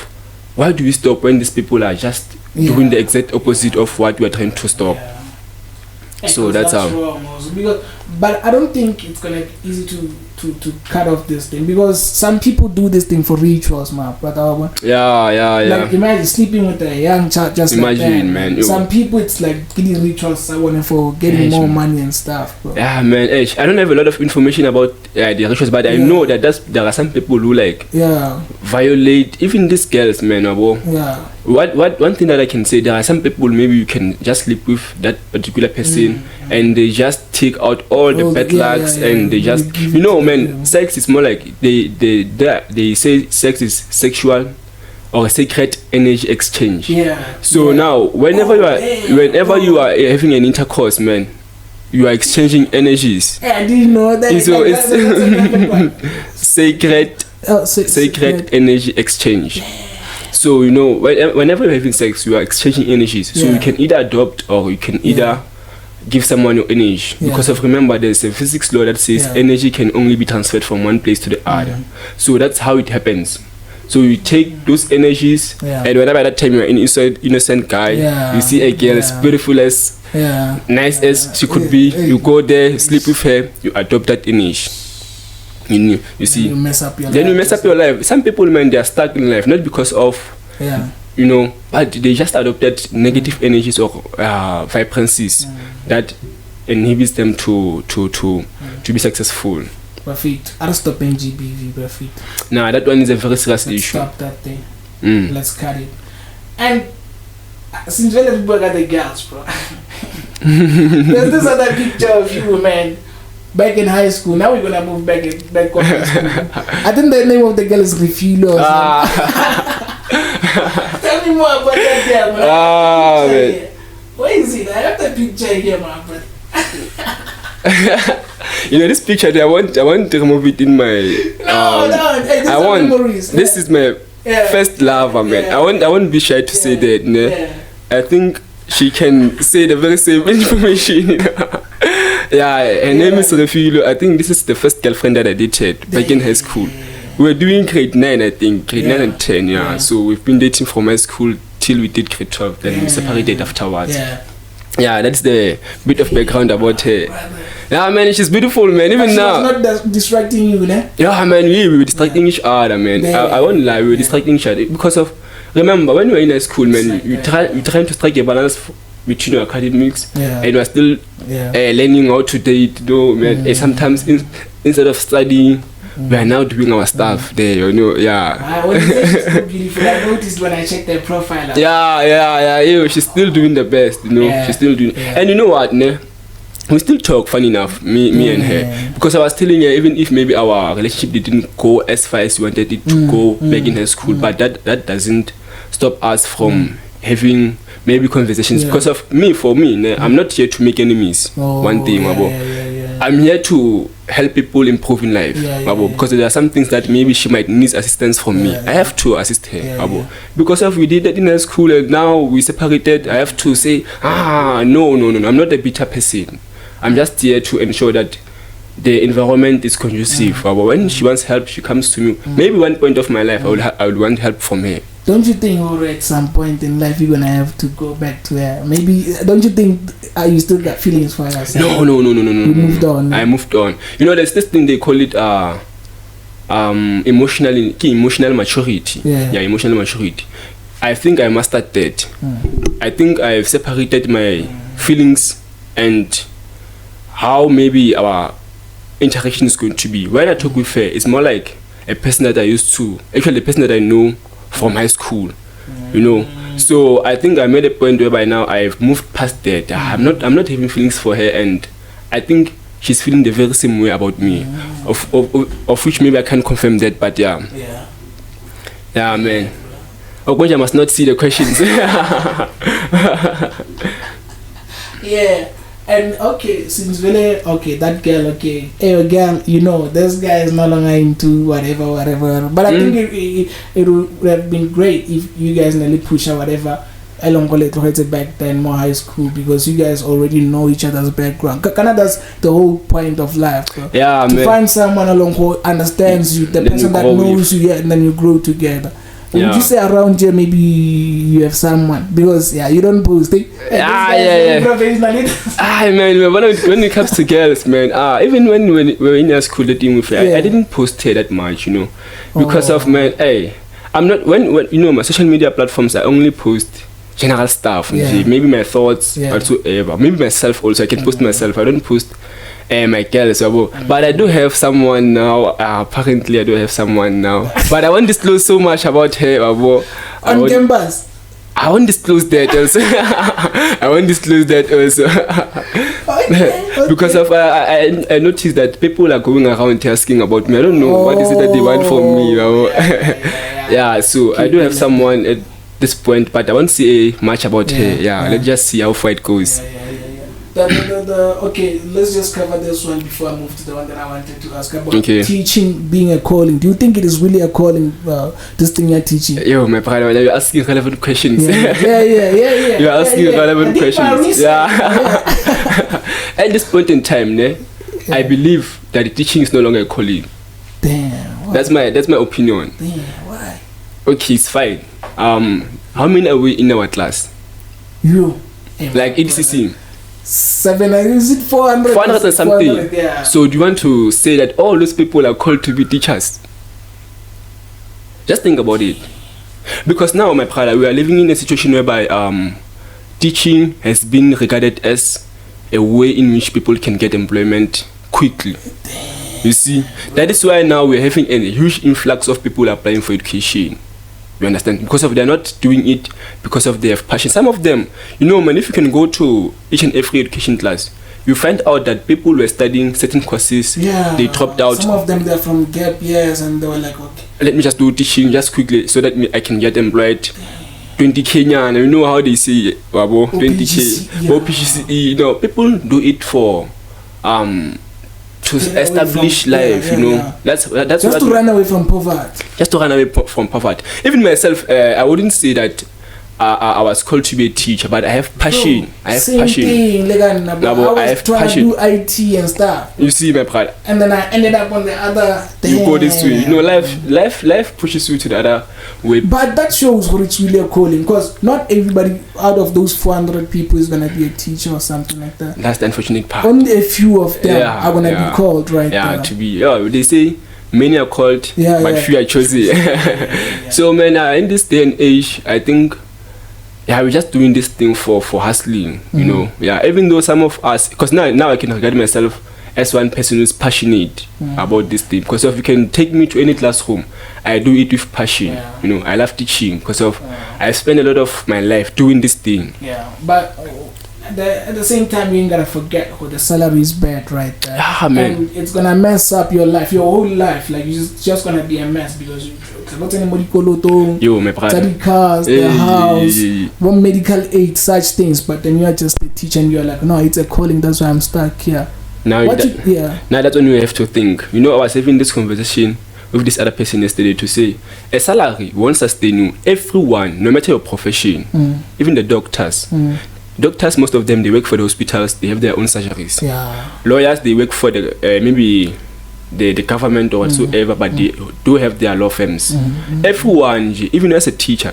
S2: why do we stop when these people are just doing the exact opposite of what we are trying to stop? So that's how.
S1: Because, but I don't think it's gonna be easy to cut off this thing, because some people do this thing for rituals, man. But like imagine sleeping with a young child, just imagine, like that.
S2: Man.
S1: Some people it's like getting rituals for getting more money and stuff, bro.
S2: Yeah, man. I don't have a lot of information about the rituals, but I know that there are some people who like violate even these girls, man. Bro. One thing that I can say, there are some people maybe you can just sleep with that particular person and they just take out all the bad lucks and they just, you know, man, sex is more like they say sex is sexual or a sacred energy exchange. So now whenever you are having an intercourse, man, you are exchanging energies.
S1: I didn't know that.
S2: So it's sacred energy exchange. So, you know, whenever you're having sex, you are exchanging energies. So you can either adopt or you can either give someone your energy. Because of, remember, there's a physics law that says energy can only be transferred from one place to the other. So that's how it happens. So you take those energies, and whenever that time you're an innocent guy, you see a girl as beautiful as, nice as she could be, you go there, sleep with her, you adopt that energy. You see,
S1: you mess up your
S2: then
S1: life.
S2: you mess up your life. Some people, man, they are stuck in life not because of you know, but they just adopted negative energies or vibrancies that inhibits them to be successful.
S1: Perfect. I'll stop NGBV. Perfect.
S2: Nah, that one is a very serious issue.
S1: Stop that thing. Let's cut it. And since when did people got the girls, bro? There's this other picture of you, man. Back in high school. Now we're gonna move back to high school. I think the name of the girl is Refuel. Tell me more about that girl, man. Where is it? I have the picture here, my brother.
S2: You know this picture. I want to remove it in my.
S1: No. Hey, memories.
S2: This is my first love, man. I won't be shy to say that. Ne? I think she can say the very same information. Her name is Refuel. I think this is the first girlfriend that I dated back in high school. We were doing grade 9, I think. Grade 9 and 10, yeah. So we've been dating from high school till we did grade 12. Then we separated afterwards. Yeah, that's the bit of background about her. Yeah, man, she's beautiful, man. Even
S1: she
S2: now.
S1: Was not distracting you, né?
S2: Yeah, man, we were distracting each other, man. I won't lie, we were distracting each other because of. Remember, when we were in high school, man, you trying to strike a balance between your academics, and you are still learning how to date, man. And sometimes instead of studying, we are now doing our stuff there,
S1: When you say she's so beautiful, I noticed when I checked her profile.
S2: Yeah, she's still doing the best, She's still doing. And you know what, ne? We still talk, funny enough, me and her, because I was telling her, even if maybe our relationship didn't go as far as we wanted it to go back in high school, but that doesn't stop us from having maybe conversations. Because of me, for me, I'm not here to make enemies. One thing, I'm here to help people improve in life, because there are some things that maybe she might need assistance from me. I have to assist her, because if we did that in high school and now we separated, I have to say, no, I'm not a bitter person. I'm just here to ensure that the environment is conducive. When she wants help, she comes to me. Maybe one point of my life, I would want help from her.
S1: Don't you think, at some point in life, you're gonna have to go back to her? Maybe, don't you think you still got feelings for her?
S2: No.
S1: You moved on.
S2: I moved on. There's this thing they call it emotional maturity. Yeah, emotional maturity. I think I mastered that. I think I've separated my feelings and how maybe our interaction is going to be. When I talk with her, it's more like a person that a person that I know from high school, So I think I made a point whereby now I've moved past that. I'm not having feelings for her, and I think she's feeling the very same way about me, of which maybe I can't confirm that, but yeah, man. I must not see the questions.
S1: And since really that girl, hey girl, this guy is no longer into whatever. But I think it would have been great if you guys nearly push or whatever along back then, more high school, because you guys already know each other's background. That's the whole point of life. So.
S2: Yeah,
S1: to find someone along who understands you, the person that knows you, and then you grow togetger. Would you say around here maybe you have someone? Because you don't post it.
S2: Man, when it comes to girls, man, even when we were in our school dating with her, I didn't post her that much, because of, man, I'm not, when my social media platforms, I only post general stuff, maybe my thoughts, whatsoever, maybe myself also, I can post myself, I don't post my girls, but I do have someone now. Apparently, I do have someone now, but I won't disclose so much about her.
S1: On campus,
S2: I won't disclose that also. I won't disclose that also. Because of I noticed that people are going around asking about me. I don't know what is it that they want from me. So I do have someone at this point, but I won't say much about her. Let's just see how far it goes.
S1: Let's just cover this one before I move to the one that I wanted to ask about teaching being a calling. Do you think it is really a calling, this thing you're teaching?
S2: Yo, my brother, you're asking relevant questions.
S1: Yeah.
S2: You're asking relevant questions. At this point in time, I believe that teaching is no longer a calling.
S1: Damn.
S2: That's my opinion.
S1: Damn, why?
S2: Okay, it's fine. How many are we in our class?
S1: You.
S2: Like EDCC.
S1: 700, is it 400?
S2: 400 and something. So do you want to say that all those people are called to be teachers? Just think about it. Because now, my brother, we are living in a situation whereby teaching has been regarded as a way in which people can get employment quickly. You see, that is why now we're having a huge influx of people applying for education. You understand? Because of they're not doing it because of their passion. Some of them, man, if you can go to each and every education class, you find out that people were studying certain courses, they dropped out.
S1: Some of them, they're from gap years and they were like,
S2: let me just do teaching just quickly so that I can get employed. 20 Kenyan, you know how they say, 20K, OPGCE, people do it for to establish life, That's
S1: just to run away from poverty.
S2: Just to run away from poverty. Even myself, I wouldn't say that I was called to be a teacher, but I have passion.
S1: Bro,
S2: I have
S1: same
S2: passion.
S1: thing. Like, I was trying to do IT and stuff.
S2: You see, my brother.
S1: And then I ended up on the other.
S2: You go this way. You know, life pushes you to the other way.
S1: But that shows what it's really a calling, because not everybody out of those 400 people is gonna be a teacher or something like that.
S2: That's the unfortunate part.
S1: Only a few of them are gonna be called, right?
S2: Yeah, to be. Yeah, they say many are called, but few are chosen. So, man, in this day and age, I think. Yeah, we're just doing this thing for hustling, you know. Yeah, even though some of us, because now I can regard myself as one person who's passionate about this thing. Because if you can take me to any classroom, I do it with passion. You know, I love teaching because of I spend a lot of my life doing this thing.
S1: Yeah, but at the same time, you ain't gotta forget the salary is bad, right there.
S2: Ah, man.
S1: And it's gonna mess up your life, your whole life. Like, it's just gonna be a mess because not anybody
S2: yo, my brother.
S1: study cars, their house, one medical aid, such things. But then you are just a teacher and you're like, no, it's a calling. That's why I'm stuck here.
S2: Now, now that's when you have to think. You know, I was having this conversation with this other person yesterday to say a salary won't sustain you. Everyone, no matter your profession, even the doctors. Doctors, most of them, they work for the hospitals. They have their own surgeries.
S1: Yeah.
S2: Lawyers, they work for the maybe the government or whatsoever, but they do have their law firms. Everyone, even as a teacher,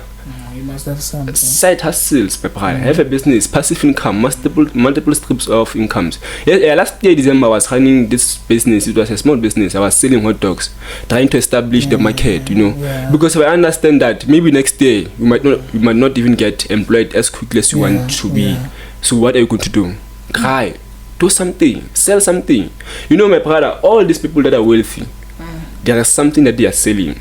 S1: you must have something.
S2: Side hustles, have a business, passive income, multiple strips of incomes. Last year December I was running this business. It was a small business. I was selling hot dogs, trying to establish the market, you know.
S1: Yeah.
S2: Because I understand that maybe next year you might not even get employed as quickly as you want to be. So what are you going to do? Cry, do something, sell something. You know, my brother, all these people that are wealthy, there is something that they are selling.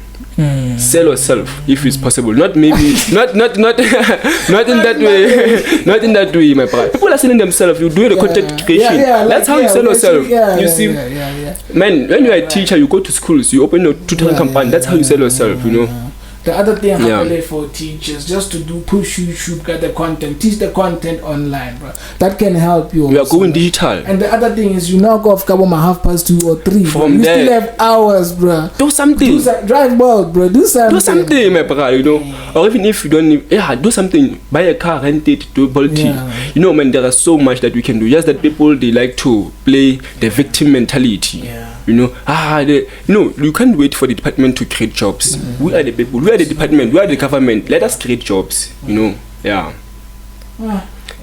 S2: Sell yourself if it's possible. Not maybe not in that way. Not in that way, my brother. People are selling themselves. You do the content creation. That's how you sell yourself. You see, man, when you're a teacher, you go to schools, you open a tutoring company. That's how you sell yourself, you know.
S1: The other thing happening for teachers, just to do push YouTube, get the content, teach the content online, bro. That can help you.
S2: We are going digital.
S1: And the other thing is, you knock off Kaboma 2:30 or 3.
S2: From
S1: you
S2: there,
S1: still have hours, bro.
S2: Do something.
S1: Drive out, bro. Do something.
S2: Do something, my brother. You know, or even if you don't, do something. Buy a car, rent it, do Bolt. You know, man, there is so much that we can do. Just that people, they like to play the victim mentality. You know, you can't wait for the department to create jobs. We are the people. We are the department. We are the government. Let us create jobs. You know,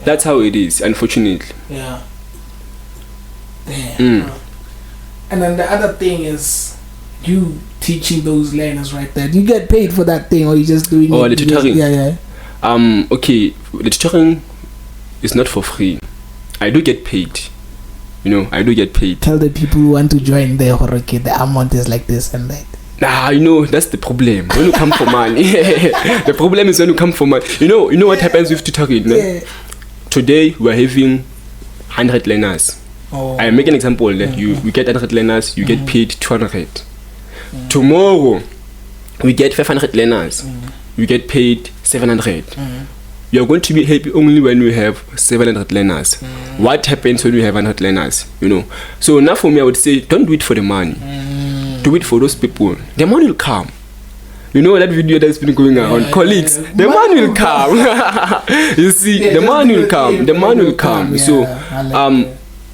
S2: that's how it is. Unfortunately.
S1: Yeah. Damn. And then the other thing is, you teaching those learners right there. Do you get paid for that thing, or you just doing?
S2: Oh, the tutoring.
S1: Yeah.
S2: Okay, the tutoring is not for free. I do get paid. You know, I do get paid.
S1: Tell the people who want to join the Horoke, the amount is like this and that.
S2: Nah, you know, that's the problem. When you come for money. The problem is when you come for money. You know what happens with tutoring? Today, we're having 100 learners. I make an example that you get 100 learners, you get paid 200. Tomorrow, we get 500 learners, you get paid 700. You're going to be happy only when we have 700 learners. What happens when we have 100 learners? You know. So now for me, I would say, don't do it for the money. Do it for those people. The money will come. You know that video that's been going around, colleagues. The money will come. You see, the money will come. The money will come. So,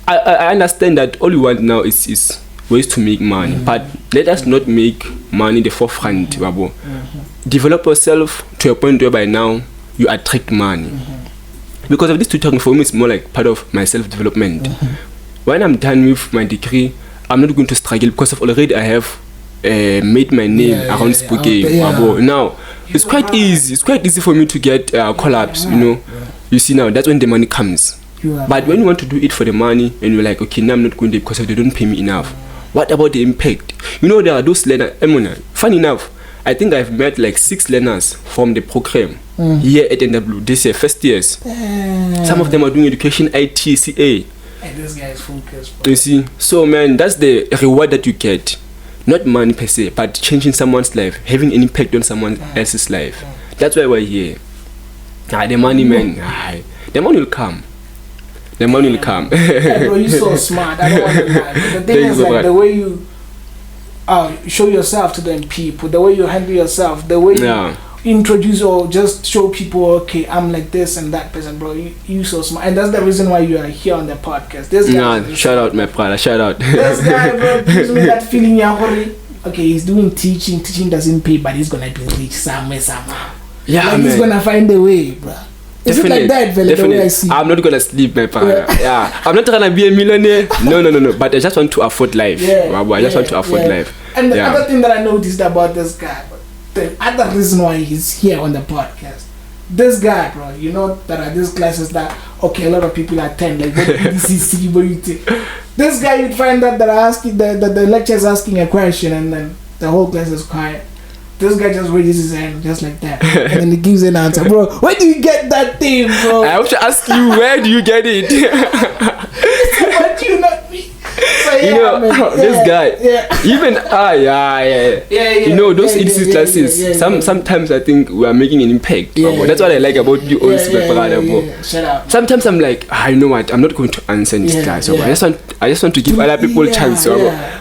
S2: I understand that all you want now is ways to make money, but let us not make money the forefront. Develop yourself to a point where by now you attract money. Because of this tutoring, for me, it's more like part of my self-development. When I'm done with my degree, I'm not going to struggle because of already I have made my name around speaking. Now, it's quite easy. It's quite easy for me to get collabs, you know. You see now, that's when the money comes. But when you want to do it for the money and you're like, okay, now I'm not going to because they don't pay me enough. What about the impact? You know, there are those learners. Funny enough, I think I've met like 6 learners from the program here at NW this year, first years. Some of them are doing education, IT, CA.
S1: And this guy is focused, bro.
S2: You see, so man, that's the reward that you get. Not money per se, but changing someone's life, having an impact on someone else's life. That's why we're here. The money, man. The money will come. The money will come.
S1: Bro, you're so smart. I don't want to lie. The thing is, like, the way you show yourself to them people, the way you handle yourself, the way introduce or just show people, okay, I'm like this and that person, bro. You so smart, and that's the reason why you are here on the podcast. This guy,
S2: shout out, my brother. Shout out.
S1: This guy, bro, gives me that feeling. Okay, he's doing teaching. Teaching doesn't pay, but he's gonna be rich somewhere, somehow.
S2: Yeah,
S1: like, he's gonna find a way, bro. Is it like that, Vele, the way I see?
S2: I'm not gonna sleep, my brother. Yeah. I'm not gonna be a millionaire. No. But I just want to afford life. I just want to afford life.
S1: And the other thing that I noticed about this guy, the other reason why he's here on the podcast, this guy, bro, you know, there are these classes that, okay, a lot of people attend, like what DCC, what you think. This guy, you'd find that they're asking, the lecturer's asking a question, and then the whole class is quiet. This guy just raises his hand just like that, and then he gives an answer. Bro, where do you get that thing, bro?
S2: I have to ask you, where do you get it?
S1: What do you not me? So,
S2: you know, this guy, even you know, those EDC classes. Sometimes I think we are making an impact. That's what I like about you also, my brother, bro.
S1: Shut up.
S2: Sometimes I'm like, you know what? I'm not going to answer this class. I just want to give other people a chance.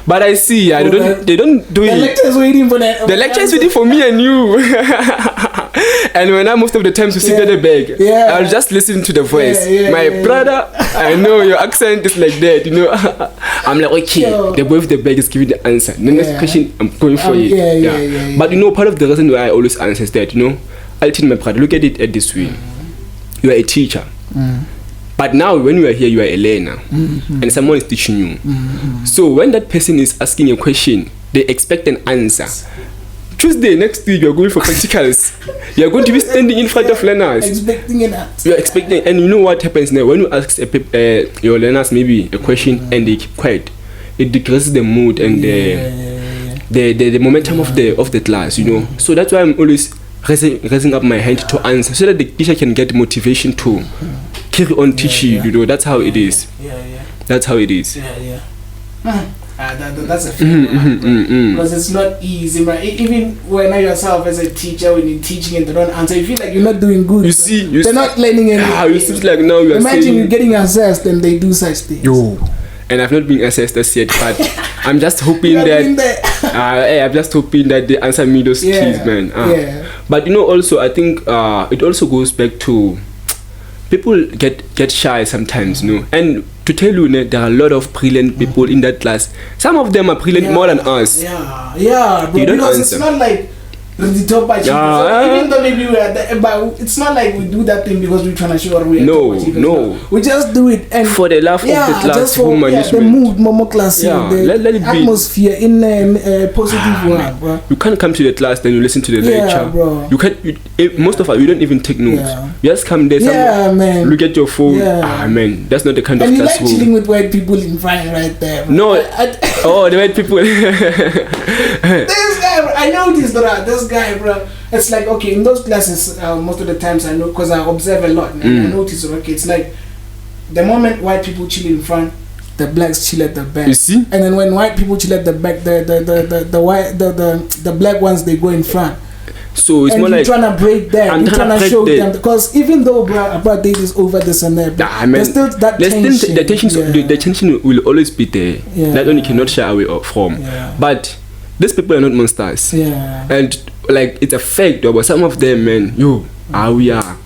S2: But I see, they don't do it.
S1: The lecture is waiting for that.
S2: The lecture is waiting for me and you. And when I most of the times you sit at the back, I'll just listen to the voice. My brother, I know your accent is like that, you know. I'm like, okay, the boy with the bag is giving the answer. The next question, I'm going for it. But you know, part of the reason why I always answer is that, you know, I'll tell my brother, look at it this way. You are a teacher. But now when you are here, you are a learner. And someone is teaching you. So when that person is asking a question, they expect an answer. Tuesday, next week, you're going for practicals. You're going to be standing in front of learners.
S1: Expecting an answer.
S2: You're expecting, and you know what happens now? When you ask your learners maybe a question and they keep quiet, it decreases the mood and the momentum of the class, you know. So that's why I'm always raising up my hand to answer, so that the teacher can get motivation to carry on teaching, you know. That's how it is. That's how it is.
S1: That's a feeling, because it's not easy, right? Even when I yourself as a teacher, when you're teaching and they don't answer, you feel like you're not doing good. They're not learning anything.
S2: You seem like now you're
S1: imagine you're getting assessed and they do such things.
S2: And I've not been assessed as yet, but I'm just hoping that I'm just hoping that they answer me those keys, man. But you know, also I think it also goes back to people get shy sometimes, you know. And to tell you, there are a lot of brilliant people in that class. Some of them are brilliant more than us.
S1: Bro,
S2: you don't
S1: because
S2: answer.
S1: It's not like the top even though maybe we are there, but it's not like we do that thing because we're trying to show we are
S2: no.
S1: We just do it and
S2: for the love of the class,
S1: just for the mood, momo class,
S2: let it
S1: atmosphere in a positive one, bro.
S2: You can't come to the class then you listen to the lecture,
S1: bro.
S2: You can't. Most of us, we don't even take notes. You just come there,
S1: man.
S2: Look at your phone. Man, that's not the kind of
S1: and
S2: classroom.
S1: And you like chilling with white people in front right there, bro.
S2: No, the white people.
S1: This guy, I know this guy, bro. It's like, okay, in those classes, most of the times I know, because I observe a lot, and I notice, okay, it's like the moment white people chill in front, the blacks chill at the back.
S2: You see?
S1: And then when white people chill at the back, the black ones, they go in front.
S2: So it's
S1: and
S2: more
S1: you're
S2: like
S1: trying to break that. You're trying to show them, because even though about date is over this and that, there's still that tension.
S2: The tension will always be there. That one you cannot shy away from. But these people are not monsters. And like it's a fact, though, but some of them, man, we are.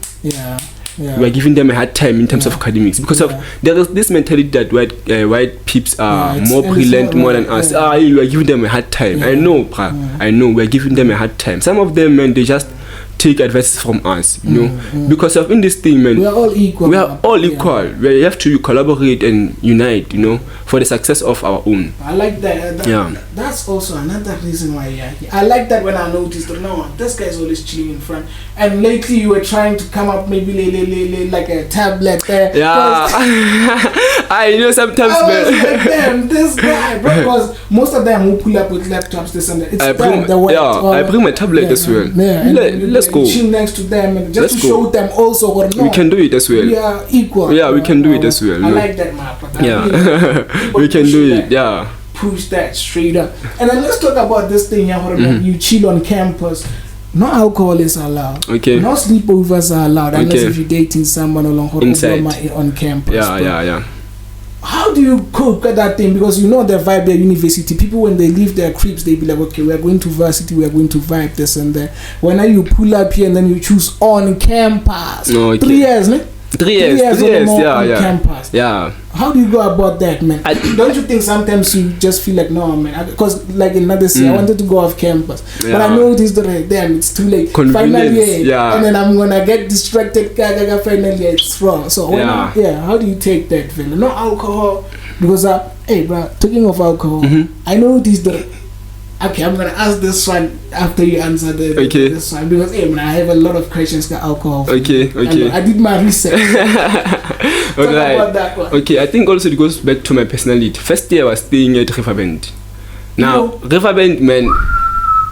S2: We are giving them a hard time in terms of academics because of there is this mentality that white peeps are more brilliant more than us. You are giving them a hard time. I know, I know we are giving them a hard time. Some of them, man, they just take advice from us, you know, because of in this thing, man.
S1: We are all equal.
S2: We are all equal. We have to collaborate and unite, you know, for the success of our own.
S1: I like that. That's also another reason why you're here. I like that when I noticed that this guy's always chilling in front. And lately you were trying to come up maybe like a tablet there. I know sometimes. I was like, damn, this guy, bro, because most of them will pull up with laptops, this and that. It's
S2: I bring my tablet as well. Let's go.
S1: Chill next to them and just to show them also what
S2: we can do it as well.
S1: We are equal.
S2: Yeah, we can do it as well.
S1: I like that, man.
S2: We can do it.
S1: Push that straight up. And then let's talk about this thing here. You chill on campus. No alcohol is allowed.
S2: Okay.
S1: No sleepovers are allowed unless if you're dating someone along
S2: inside
S1: on campus. how do you cope with that thing? Because you know the vibe at university. People when they leave their cribs, they be like, okay, we are going to varsity, we are going to vibe this and that. When now you pull up here and then you choose on campus.
S2: No, okay.
S1: 3 years, ne?
S2: 3 years,
S1: on campus.
S2: Yeah.
S1: How do you go about that, man? Don't you think sometimes you just feel like, no, man? Because like another year, I wanted to go off campus, but I noticed that damn, it's too late. Finally, and then I'm gonna get distracted. Finally, it's wrong. So how do you take that, fella? No alcohol, because hey, bro, talking of alcohol, I noticed that. Okay, I'm gonna ask this one after you answer this one, because hey, man, I have a lot of questions about alcohol.
S2: Okay.
S1: I did my research. Talk about that one.
S2: Okay, I think also it goes back to my personality. First year I was staying at Riverbend. Now, Riverbend, man,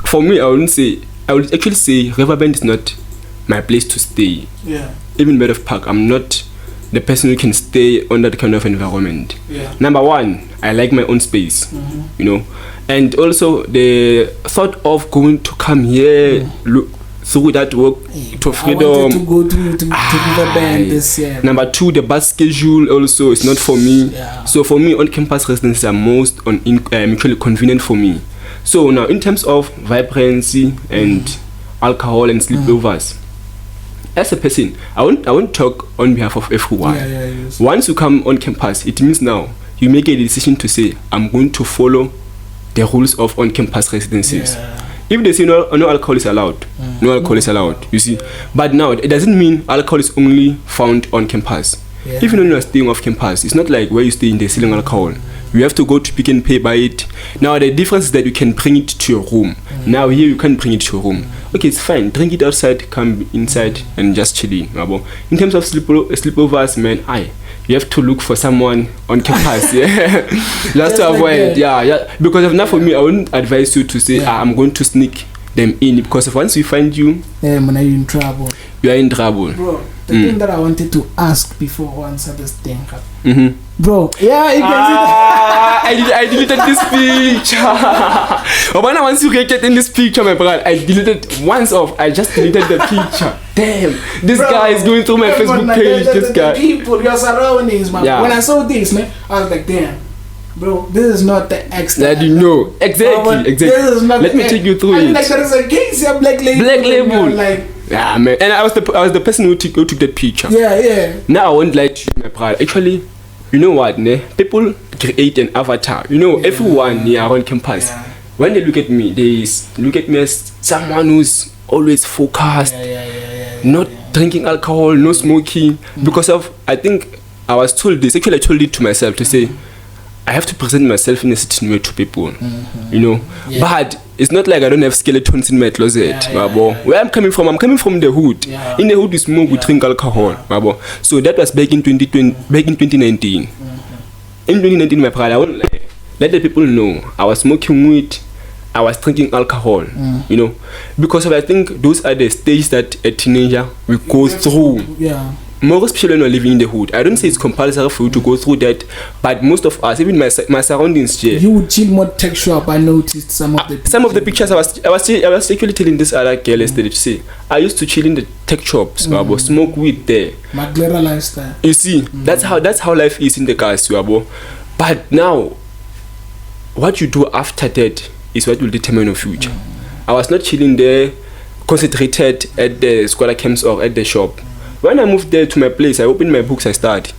S2: for me, I would actually say Riverbend is not my place to stay.
S1: Yeah.
S2: Even Meadow Park, I'm not the person who can stay on that kind of environment.
S1: Yeah.
S2: Number one, I like my own space, you know. And also the thought of going to come here, look through that work to freedom.
S1: I wanted to go to Riverbend this year.
S2: Number two, the bus schedule also is not for me.
S1: Yeah.
S2: So for me, on-campus residences are most mutually convenient for me. So now, in terms of vibrancy and alcohol and sleepovers, as a person, I won't talk on behalf of everyone.
S1: Yes.
S2: Once you come on campus, it means now you make a decision to say, I'm going to follow the rules of on-campus residences.
S1: Yeah.
S2: If they say no alcohol is allowed, no alcohol is allowed, you see. But now, it doesn't mean alcohol is only found on campus.
S1: Yeah.
S2: Even when you are staying off campus, it's not like where you stay in the selling alcohol. You have to go to Pick and Pay, buy it. Now, the difference is that you can bring it to your room. Now, here you can't bring it to your room. Okay, it's fine. Drink it outside, come inside, and just chill in. In terms of sleepovers, man, you have to look for someone on campus, just to avoid, because if not for me, I wouldn't advise you to say, I'm going to sneak them in, because if once we find you,
S1: man, are you in trouble?
S2: You are in trouble,
S1: bro. The thing that I wanted to ask before I answer this thing, bro. Yeah, you can see
S2: I deleted this picture. When once you get in this picture, my brother, I deleted once off. I just deleted the picture. Damn, this guy is going through my Facebook page. This guy.
S1: The people, your surroundings, man. When I saw this, man, I was like, damn. Bro, this is not the X.
S2: That you know exactly.
S1: This is not
S2: Let me take you through it.
S1: Like there is a case here, black label. Like,
S2: yeah, man. And I was the person who took that picture.
S1: Yeah.
S2: Now I won't lie to you, my brother. Actually, you know what? People create an avatar. You know, everyone here on campus. Yeah. When they look at me, they look at me as someone who's always focused, not drinking alcohol, no smoking. Because of, I think I was told this. Actually, I told it to myself to say, I have to present myself in a certain way to people, you know. Yeah. But it's not like I don't have skeletons in my closet. Where I'm coming from the hood. Yeah. In the hood, we smoke, we drink alcohol. So that was back in 2019. In 2019, my brother, I won't let the people know I was smoking weed, I was drinking alcohol, you know, because I think those are the stages that a teenager will go through.
S1: Yeah.
S2: More especially when you're living in the hood. I don't say it's compulsory for you to go through that, but most of us, even my surroundings here.
S1: You would chill more texture up. I noticed some of the pictures.
S2: Some of the pictures I was actually telling this other girl yesterday to say, I used to chill in the tech shops, smoke weed there.
S1: Maglera lifestyle.
S2: You see, that's how life is in the cars, but now, what you do after that is what will determine your future. I was not chilling there, concentrated at the scholar camps or at the shop. When I moved there to my place, I opened my books, I studied.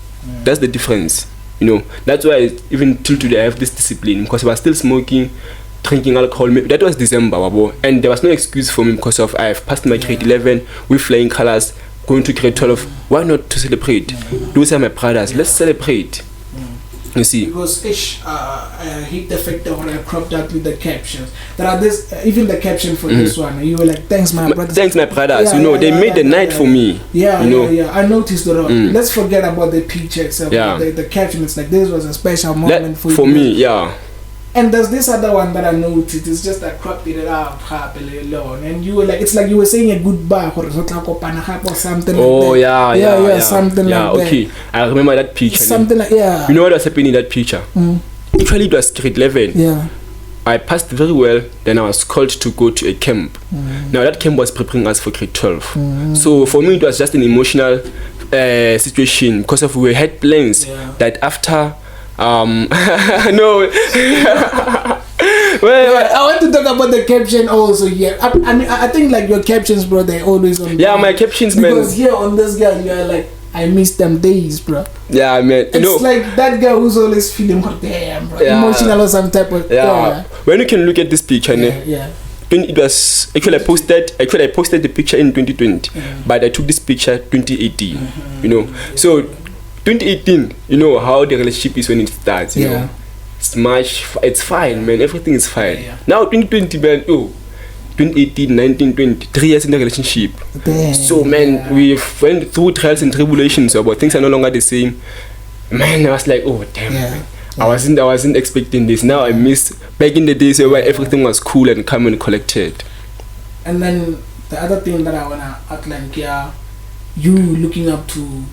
S2: That's the difference, you know. That's why even till today I have this discipline, because I was still smoking, drinking alcohol. That was December, and there was no excuse for me because of I've passed my grade 11 with flying colors, going to grade 12. Why not to celebrate? Those are my brothers. Let's celebrate. You see,
S1: because I hate the fact that when I cropped out with the captions, there are this even the caption for this one. You were like, "Thanks, my brothers."
S2: Thanks, my brothers. You know, they made the night for me.
S1: Yeah, I noticed that. Let's forget about the picture itself. The caption. It's like this was a special moment for you.
S2: For me, yeah.
S1: And there's this other one that I noticed. It's just I cropped it out happily alone, and you were like, it's like you were saying a goodbye or something.
S2: Oh,
S1: like that.
S2: Yeah,
S1: something like that.
S2: Okay, I remember that picture.
S1: Something like
S2: You know what was happening in that picture? Actually, it was grade 11.
S1: Yeah.
S2: I passed very well. Then I was called to go to a camp. Now that camp was preparing us for grade 12. So for me, it was just an emotional situation because we had plans that after No.
S1: Well, I want to talk about the caption also here. I mean, I think like your captions, bro, they always on.
S2: Yeah, my captions, man.
S1: Because here on this guy, you are like, I miss them days, bro.
S2: Yeah, man.
S1: It's like that guy who's always feeling, oh, damn, bro,
S2: yeah.
S1: emotional or some type of.
S2: Yeah. When you can look at this picture,
S1: yeah.
S2: It was actually I posted the picture in 2020, but I took this picture 2018. You know, so 2018, you know how the relationship is when it starts. You know. It's fine, man. Everything is fine. Now 2020, man. 2018, 19, 20, 3 years in the relationship.
S1: Damn.
S2: So, man, we went through trials and tribulations, but things are no longer the same. Man, I was like, oh damn. Man. I wasn't expecting this. Now I miss back in the days where everything was cool and calm and collected.
S1: And then the other thing that I wanna outline here, you looking up to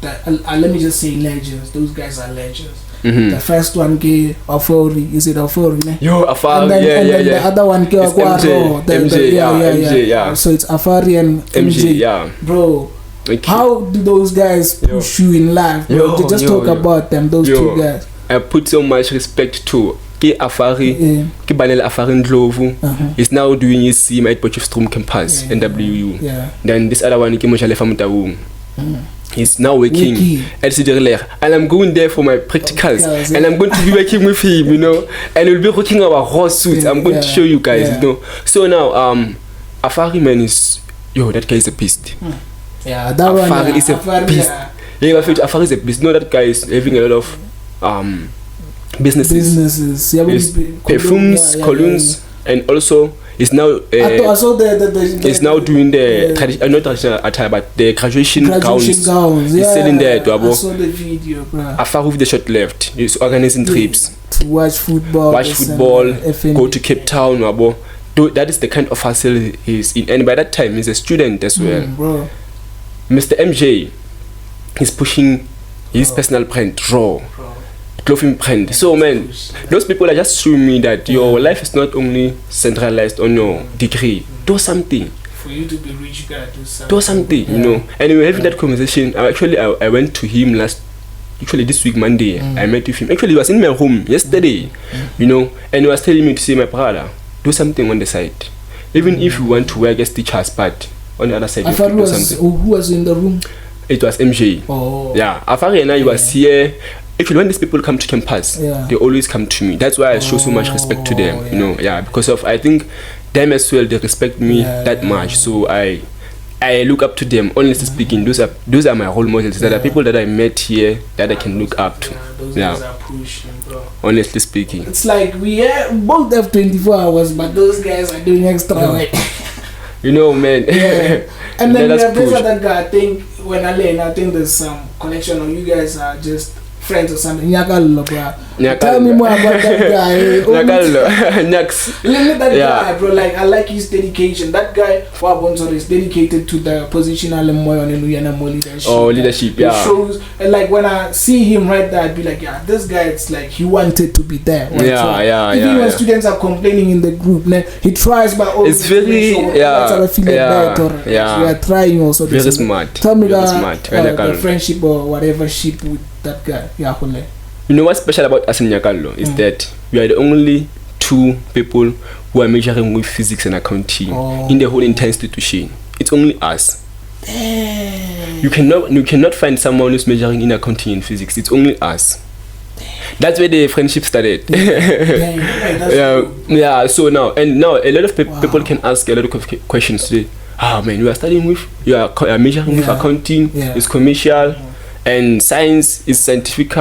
S1: let me just say legends. Those guys are legends. The first one, Afori, is it Afori?
S2: Yo, Afari,
S1: and then the other one,
S2: MJ, yeah.
S1: So it's Afari and MJ,
S2: yeah.
S1: Bro. Okay. How do those guys push you in life, bro? Just talk about them, those two guys.
S2: I put so much respect to Afari, Banel Afari Ndlovu. He's now doing his CM at Potchefstroom campus, NWU. Then this other one, Mojale Famutawung. He's now working at Siderler, and I'm going there for my practicals, and I'm going to be working with him, you know, and we'll be working our raw suits. I'm going to show you guys, you know. So now, Afari, man, that guy is a beast.
S1: Yeah, that
S2: Afari is a beast. Yeah, Afari is a beast. No, that guy is having a lot of businesses. Perfumes, colognes, and also is now is now doing the not traditional attire, but the graduation gowns. He's selling that.
S1: I saw the video, bro.
S2: Afar with the short left, he's organizing trips
S1: to watch football,
S2: go to Cape Town. That is the kind of hustle he's in, and by that time he's a student as well.
S1: Bro.
S2: Mr. MJ, he's pushing his personal brand, Raw. Clothing brand. So man, those people are just showing me that your life is not only centralized on your degree. Do something.
S1: For you to be rich, you gotta do something.
S2: Do something, you know. And we were having that conversation. I went to him this week Monday. I met with him. Actually, he was in my room yesterday, you know, and he was telling me to say, my brother, do something on the side. Even if you want to work as teachers, but on the other side, you have to do something.
S1: Who was in the room?
S2: It was MJ.
S1: Oh.
S2: Yeah, Afari and I was here. Actually, when these people come to campus, they always come to me. That's why I show so much respect to them, you know. Yeah, because of I think them as well. They respect me that much, so I look up to them. Honestly speaking, those are my role models. There are people that I met here that I can look up to.
S1: Those guys are pushing, bro.
S2: Honestly speaking,
S1: it's like we both have 24 hours, but those guys are doing extra work.
S2: You know, man.
S1: And then there's other guy. I think when I think there's some connection, or you guys are just friends or something. Nyakallo, bro. Tell me more about that guy.
S2: Nyakallo. Nyaks.
S1: Look at that guy, bro. Like, I like his dedication. That guy, Wabonzo, is dedicated to the positional leadership.
S2: Oh, leadership, yeah.
S1: It shows, and like when I see him right there, I'd be like, yeah, this guy, it's like he wanted to be there. Right? Even when students are complaining in the group, he tries by all.
S2: It's very,
S1: we are trying also.
S2: Very smart.
S1: Tell me the friendship or whatever ship with that guy.
S2: You know what's special about us in Nyakallo is that we are the only two people who are majoring with physics and accounting in the whole entire institution. It's only us.
S1: Damn.
S2: You cannot find someone who's majoring in accounting and physics. It's only us. That's where the friendship started. Yeah. So now a lot of people can ask a lot of questions today. Man, you are majoring with accounting. It's commercial. And science is scientific.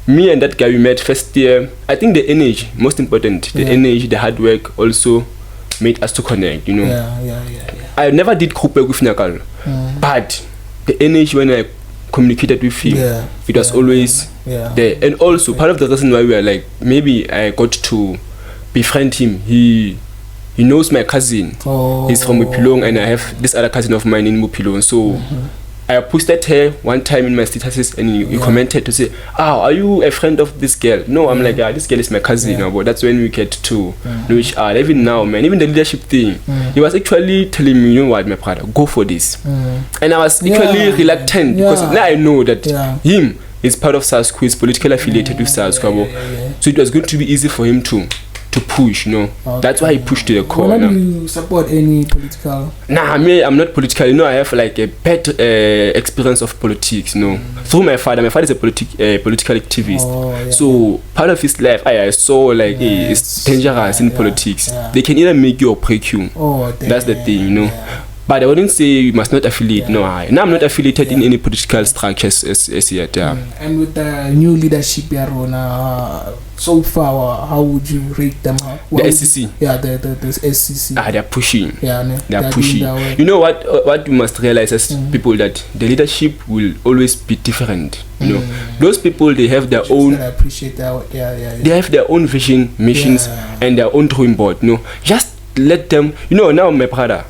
S2: Me and that guy we met first year. I think the energy, most important. The energy, the hard work also made us to connect, you know. I never did group work with Nyakal, but the energy when I communicated with him, it was always there. And also part of the reason why we are like, maybe I got to befriend him. He knows my cousin. He's from Mupilong, and I have this other cousin of mine in Mupilong. So I posted her one time in my statuses, and you commented to say, are you a friend of this girl? No, I'm like, this girl is my cousin. But that's when we get to know each other. Even now, man, even the leadership thing, he was actually telling me, you know what, my brother, go for this. And I was actually reluctant because now I know that him, is part of SASCO, is politically affiliated with SASCO. So it was going to be easy for him to push, Okay. That's why he pushed to the core.
S1: Why do you support any political?
S2: Nah, I'm not political. I have like a bad experience of politics, Through my father is a political activist. So part of his life, I saw like it's dangerous in politics. They can either make you or break you. That's the thing, But I wouldn't say you must not affiliate. No, I'm not affiliated in any political structures as yet.
S1: And with the new leadership here so far, how would you rate them?
S2: The SCC.
S1: The SCC.
S2: They're pushing.
S1: They're
S2: pushing. You know what you must realize as people, that the leadership will always be different. Those people, they have their own.
S1: I appreciate that.
S2: They have their own vision, missions, and their own drawing board. Just let them. Now my brother.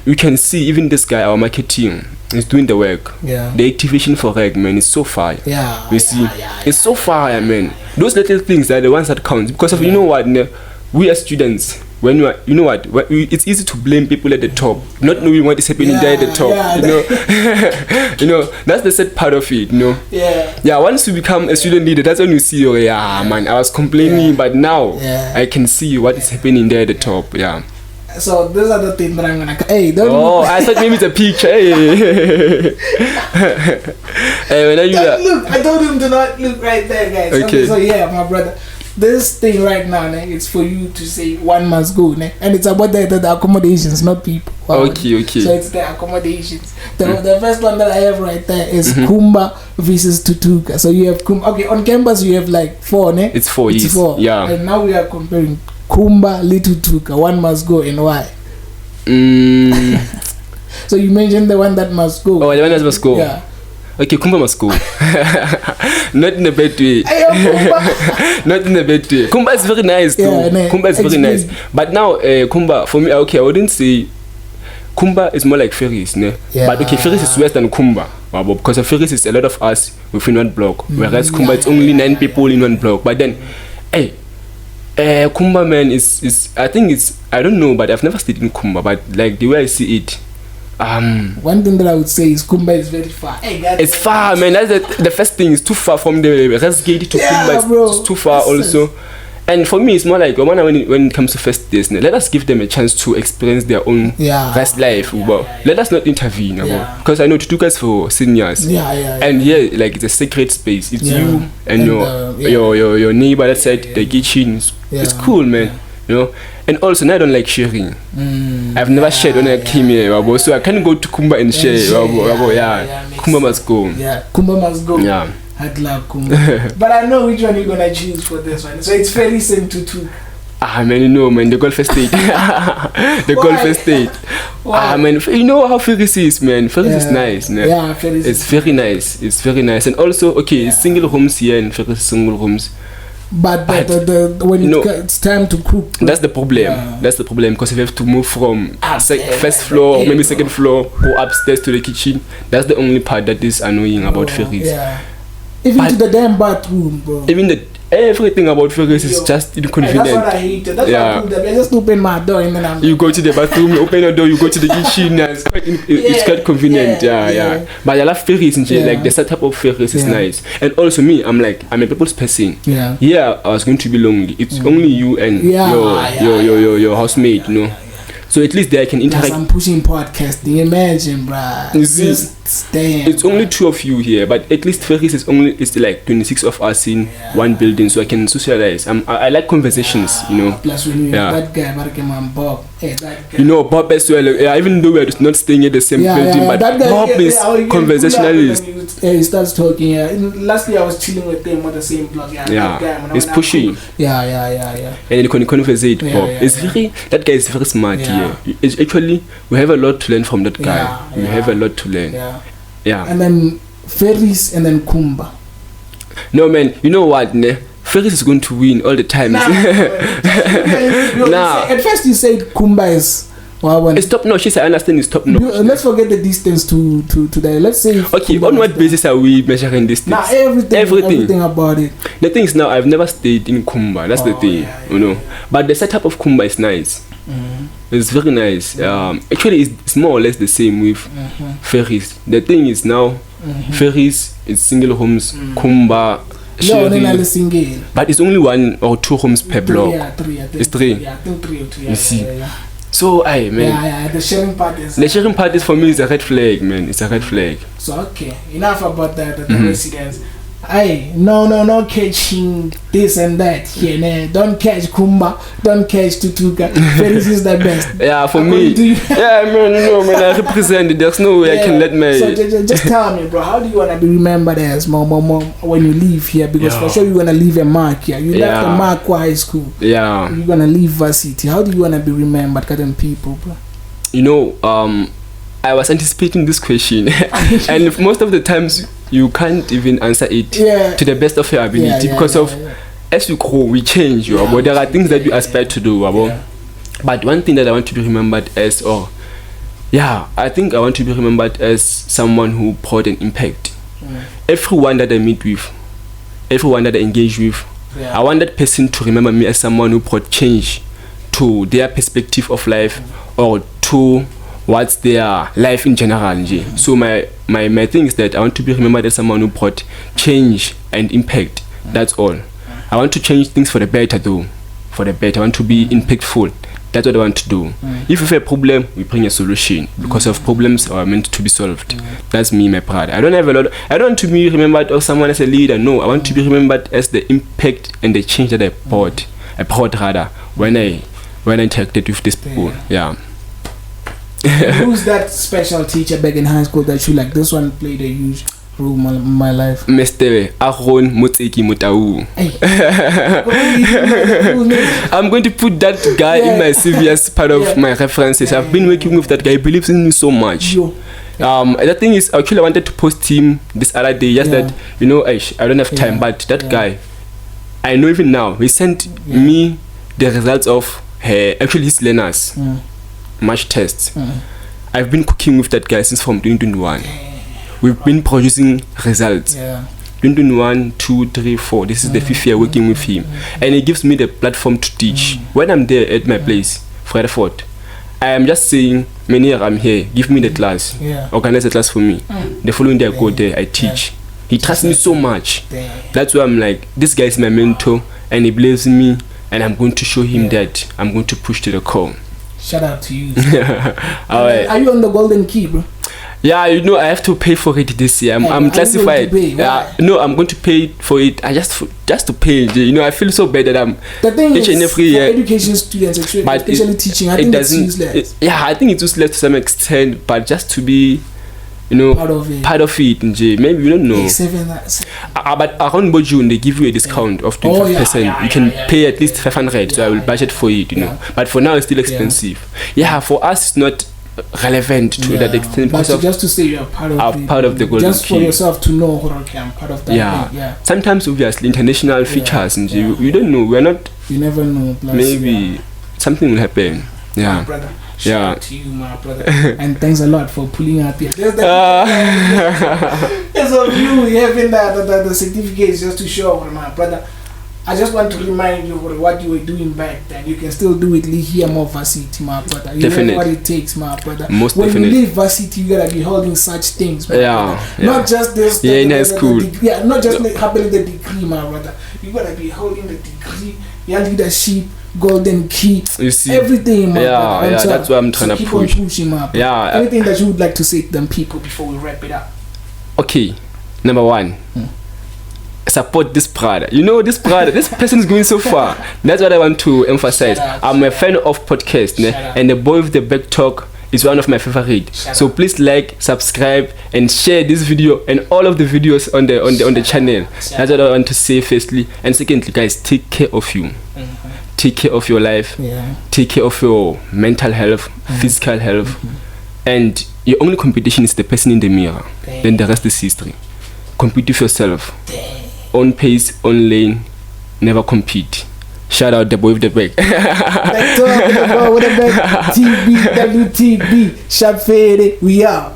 S2: You can see even this guy, our marketing, is doing the work. The activation for reg, man, is so fire. It's so fire, man. Those little things are the ones that count. Because of we as students, when you are, it's easy to blame people at the top, not knowing what is happening there at the top. That's the sad part of it. Once you become a student leader, that's when you see, man, I was complaining, but now I can see what is happening there at the top.
S1: So those are the things that I'm gonna. Hey, don't.
S2: I thought maybe it's a picture.
S1: Look, I told him to not look right there, guys.
S2: Okay.
S1: So my brother, this thing right now, it's for you to say one must go, and it's about the accommodations, not people.
S2: Okay.
S1: So it's the accommodations. The first one that I have right there is Kumba versus Tutuka. So you have Kumba. Okay, on campus you have like 4,
S2: It's 4.
S1: It's 4.
S2: Yeah.
S1: And now we are comparing Kumba, Little Tuka. One must go, and why? So you mentioned the one that must go.
S2: The one that must go.
S1: Yeah.
S2: Okay, Kumba must go. Not in a bad way. Not in a bad way. Kumba is very nice too. Kumba is very nice. But now, Kumba, for me, I wouldn't say Kumba is more like Ferris, But okay, Ferris is worse than Kumba. Because of Ferris is a lot of us within one block. Whereas Kumba, it's only 9 people in one block. But then, Kumba, man, is I think it's, I don't know, but I've never stayed in Kumba, but like the way I see it,
S1: one thing that I would say is Kumba is very far.
S2: It's far, man. That's the first thing. It's too far from the rest gate to Kumba. It's too far also. And for me, it's more like when it comes to first days, let us give them a chance to experience their own rest life. Let us not intervene, because I know to guys for seniors. And like it's a sacred space. It's you and your neighbor that said the kitchen. It's cool, man. And also, I don't like sharing. I've never shared when I came here, so I can't go to Kumba and share. Kumba must go.
S1: Kumba must go. I'd love Kumba. But I know which one you're gonna choose for this one. So it's very simple too.
S2: Man, the Gulf Estate. Gulf Estate. Man, you know how Ferris is, man. Ferris is nice,
S1: Ferris.
S2: It's very nice. It's very nice. And also, it's single rooms here and Ferris single rooms.
S1: But when it's time to cook,
S2: that's the problem. That's the problem, because if you have to move from first floor or maybe second floor, go upstairs to the kitchen, that's the only part that is annoying about Ferris.
S1: Even to the damn bathroom, bro.
S2: Even everything about Ferris is just inconvenient.
S1: That's what I hate. That's why I do that. I just open my door and then
S2: you go to the bathroom, you open the door, you go to the kitchen. It's quite convenient. But I love Ferris and like the setup of Ferris is nice. And also me, I'm a people's person. I was going to be lonely. It's only you and your housemate, So at least there I can interact.
S1: I'm pushing podcasting. Imagine, bruh.
S2: It's only 2 of you here, but at least Ferris is like 26 of us in one building, so I can socialize. I like conversations,
S1: Plus when you have that guy, Bob.
S2: Bob as well. Even though we're not staying at the same building, but Bob is conversationalist.
S1: He starts talking. Last year I was chilling with them on the same block.
S2: He's pushing.
S1: And
S2: then you can conversate. Bob. That guy is very smart here. It's actually, we have a lot to learn from that guy. We have a lot to learn.
S1: And then Ferris and then Kumba.
S2: No, man, you know what, Ferris is going to win all the time.
S1: At first you said Kumba is
S2: It's top notch. Yes, I understand it's top notch.
S1: Let's forget the distance to there. Let's say.
S2: Okay, on what basis are we measuring distance?
S1: Now everything about it.
S2: The thing is, now I've never stayed in Kumba. That's the thing, you know. But the setup of Kumba is nice. It's very nice. Actually, it's more or less the same with ferries. The thing is now, ferries is single homes. Kumba. But it's only 1 or 2 homes per block. It's 3.
S1: Yeah, I think 3 or 2.
S2: You see. So, man.
S1: The sharing part is.
S2: The sharing part is for me is a red flag, man. It's a red flag.
S1: So okay, enough about the residents. No catching this and that here. Nah. Don't catch Kumba, don't catch Tutuka. Ferris is the best.
S2: Yeah, for me. Man, I represent it. There's no way I can let my.
S1: So just tell me, bro, how do you wanna be remembered as mom when you leave here? Because for sure you're gonna leave a mark here. You left a mark high school.
S2: Yeah.
S1: You're gonna leave varsity. How do you wanna be remembered, certain people, bro?
S2: You know, I was anticipating this question, and most of the times you can't even answer it to the best of your ability because as you grow, we change. But there are things that you aspire to do. But one thing that I want to be remembered as, I think I want to be remembered as someone who brought an impact. Everyone that I meet with, everyone that I engage with, I want that person to remember me as someone who brought change to their perspective of life or to what's their life in general. So my thing is that I want to be remembered as someone who brought change and impact. That's all. I want to change things for the better though. For the better. I want to be impactful. That's what I want to do. If you have a problem, we bring a solution. Because of problems are meant to be solved. That's me, my pride. I don't want to be remembered as someone as a leader. No, I want to be remembered as the impact and the change that I brought. I brought rather when I interacted with these people. Yeah.
S1: Who's that special teacher back in high school that you like? This one played a huge role in my life.
S2: Mr. Aron Muteki Mutau. I'm going to put that guy in my CV as part of my references. I've been working with that guy. He believes in me so much. The thing is, actually I wanted to post him this other day. Just that, you know, I don't have time. But that guy, I know even now, he sent me the results of his learners. Match tests. I've been cooking with that guy since from 2021. We've been producing results. 2021, 2, 3, 4. This is the 5th year working with him. And he gives me the platform to teach. When I'm there at my place, Fredford, I am just saying, Menir, I'm here. Give me the class. Organize the class for me. The following day I go there, I teach. He trusts me so much. That's why I'm like, this guy is my mentor and he believes in me and I'm going to show him that I'm going to push to the core.
S1: Shout out to you.
S2: Are
S1: you on the golden key, bro?
S2: Yeah, you know I have to pay for it this year. I'm classified. No, I'm going to pay for it. I just to pay. You know, I feel so bad that I'm.
S1: The thing
S2: each
S1: is,
S2: and every
S1: for
S2: year,
S1: education students, especially teaching, I think it's useless.
S2: I think it's useless to some extent, but just to be, you know, part of it. Maybe you don't know. But around Bojun, they give you a discount of 25%. You can pay at least 500, so I will budget for it. You know, but for now it's still expensive. For us it's not relevant to that extent.
S1: But just to say you're part of
S2: the golden
S1: just for
S2: key.
S1: Yourself to know, okay, I'm part of that.
S2: Sometimes obviously international features, you don't know. We're not.
S1: You never know.
S2: Maybe something will happen.
S1: My brother. Shout out to you, my brother. And thanks a lot for pulling out here. There's of you having the certificates just to show up, my brother. I just want to remind you what you were doing back then. You can still do it here more varsity, my brother. You know what it takes, my brother. When you leave varsity, you gotta be holding such things, my brother. Not just this. Not just having the degree, my brother. You gotta be holding the degree, your leadership, golden key,
S2: you see,
S1: everything, my brother.
S2: That's what I'm trying to push.
S1: Keep on pushing, my brother. Anything that you would like to say to them people before we wrap it up?
S2: Okay, number 1. Support this brother. You know this brother, this person is going so far. That's what I want to emphasize. I'm a fan of podcast, and the boy with the back talk is one of my favorite. So please like, subscribe, and share this video and all of the videos on the channel. That's what I want to say firstly. And secondly, guys, take care of you. Take care of your life. Take care of your mental health, physical health, and your only competition is the person in the mirror. Then the rest is history. Compete with yourself. Own pace, own lane, never compete. Shout out the boy with the bag.
S1: Like, with the bag. TB, WTB, Shop Faded, we out.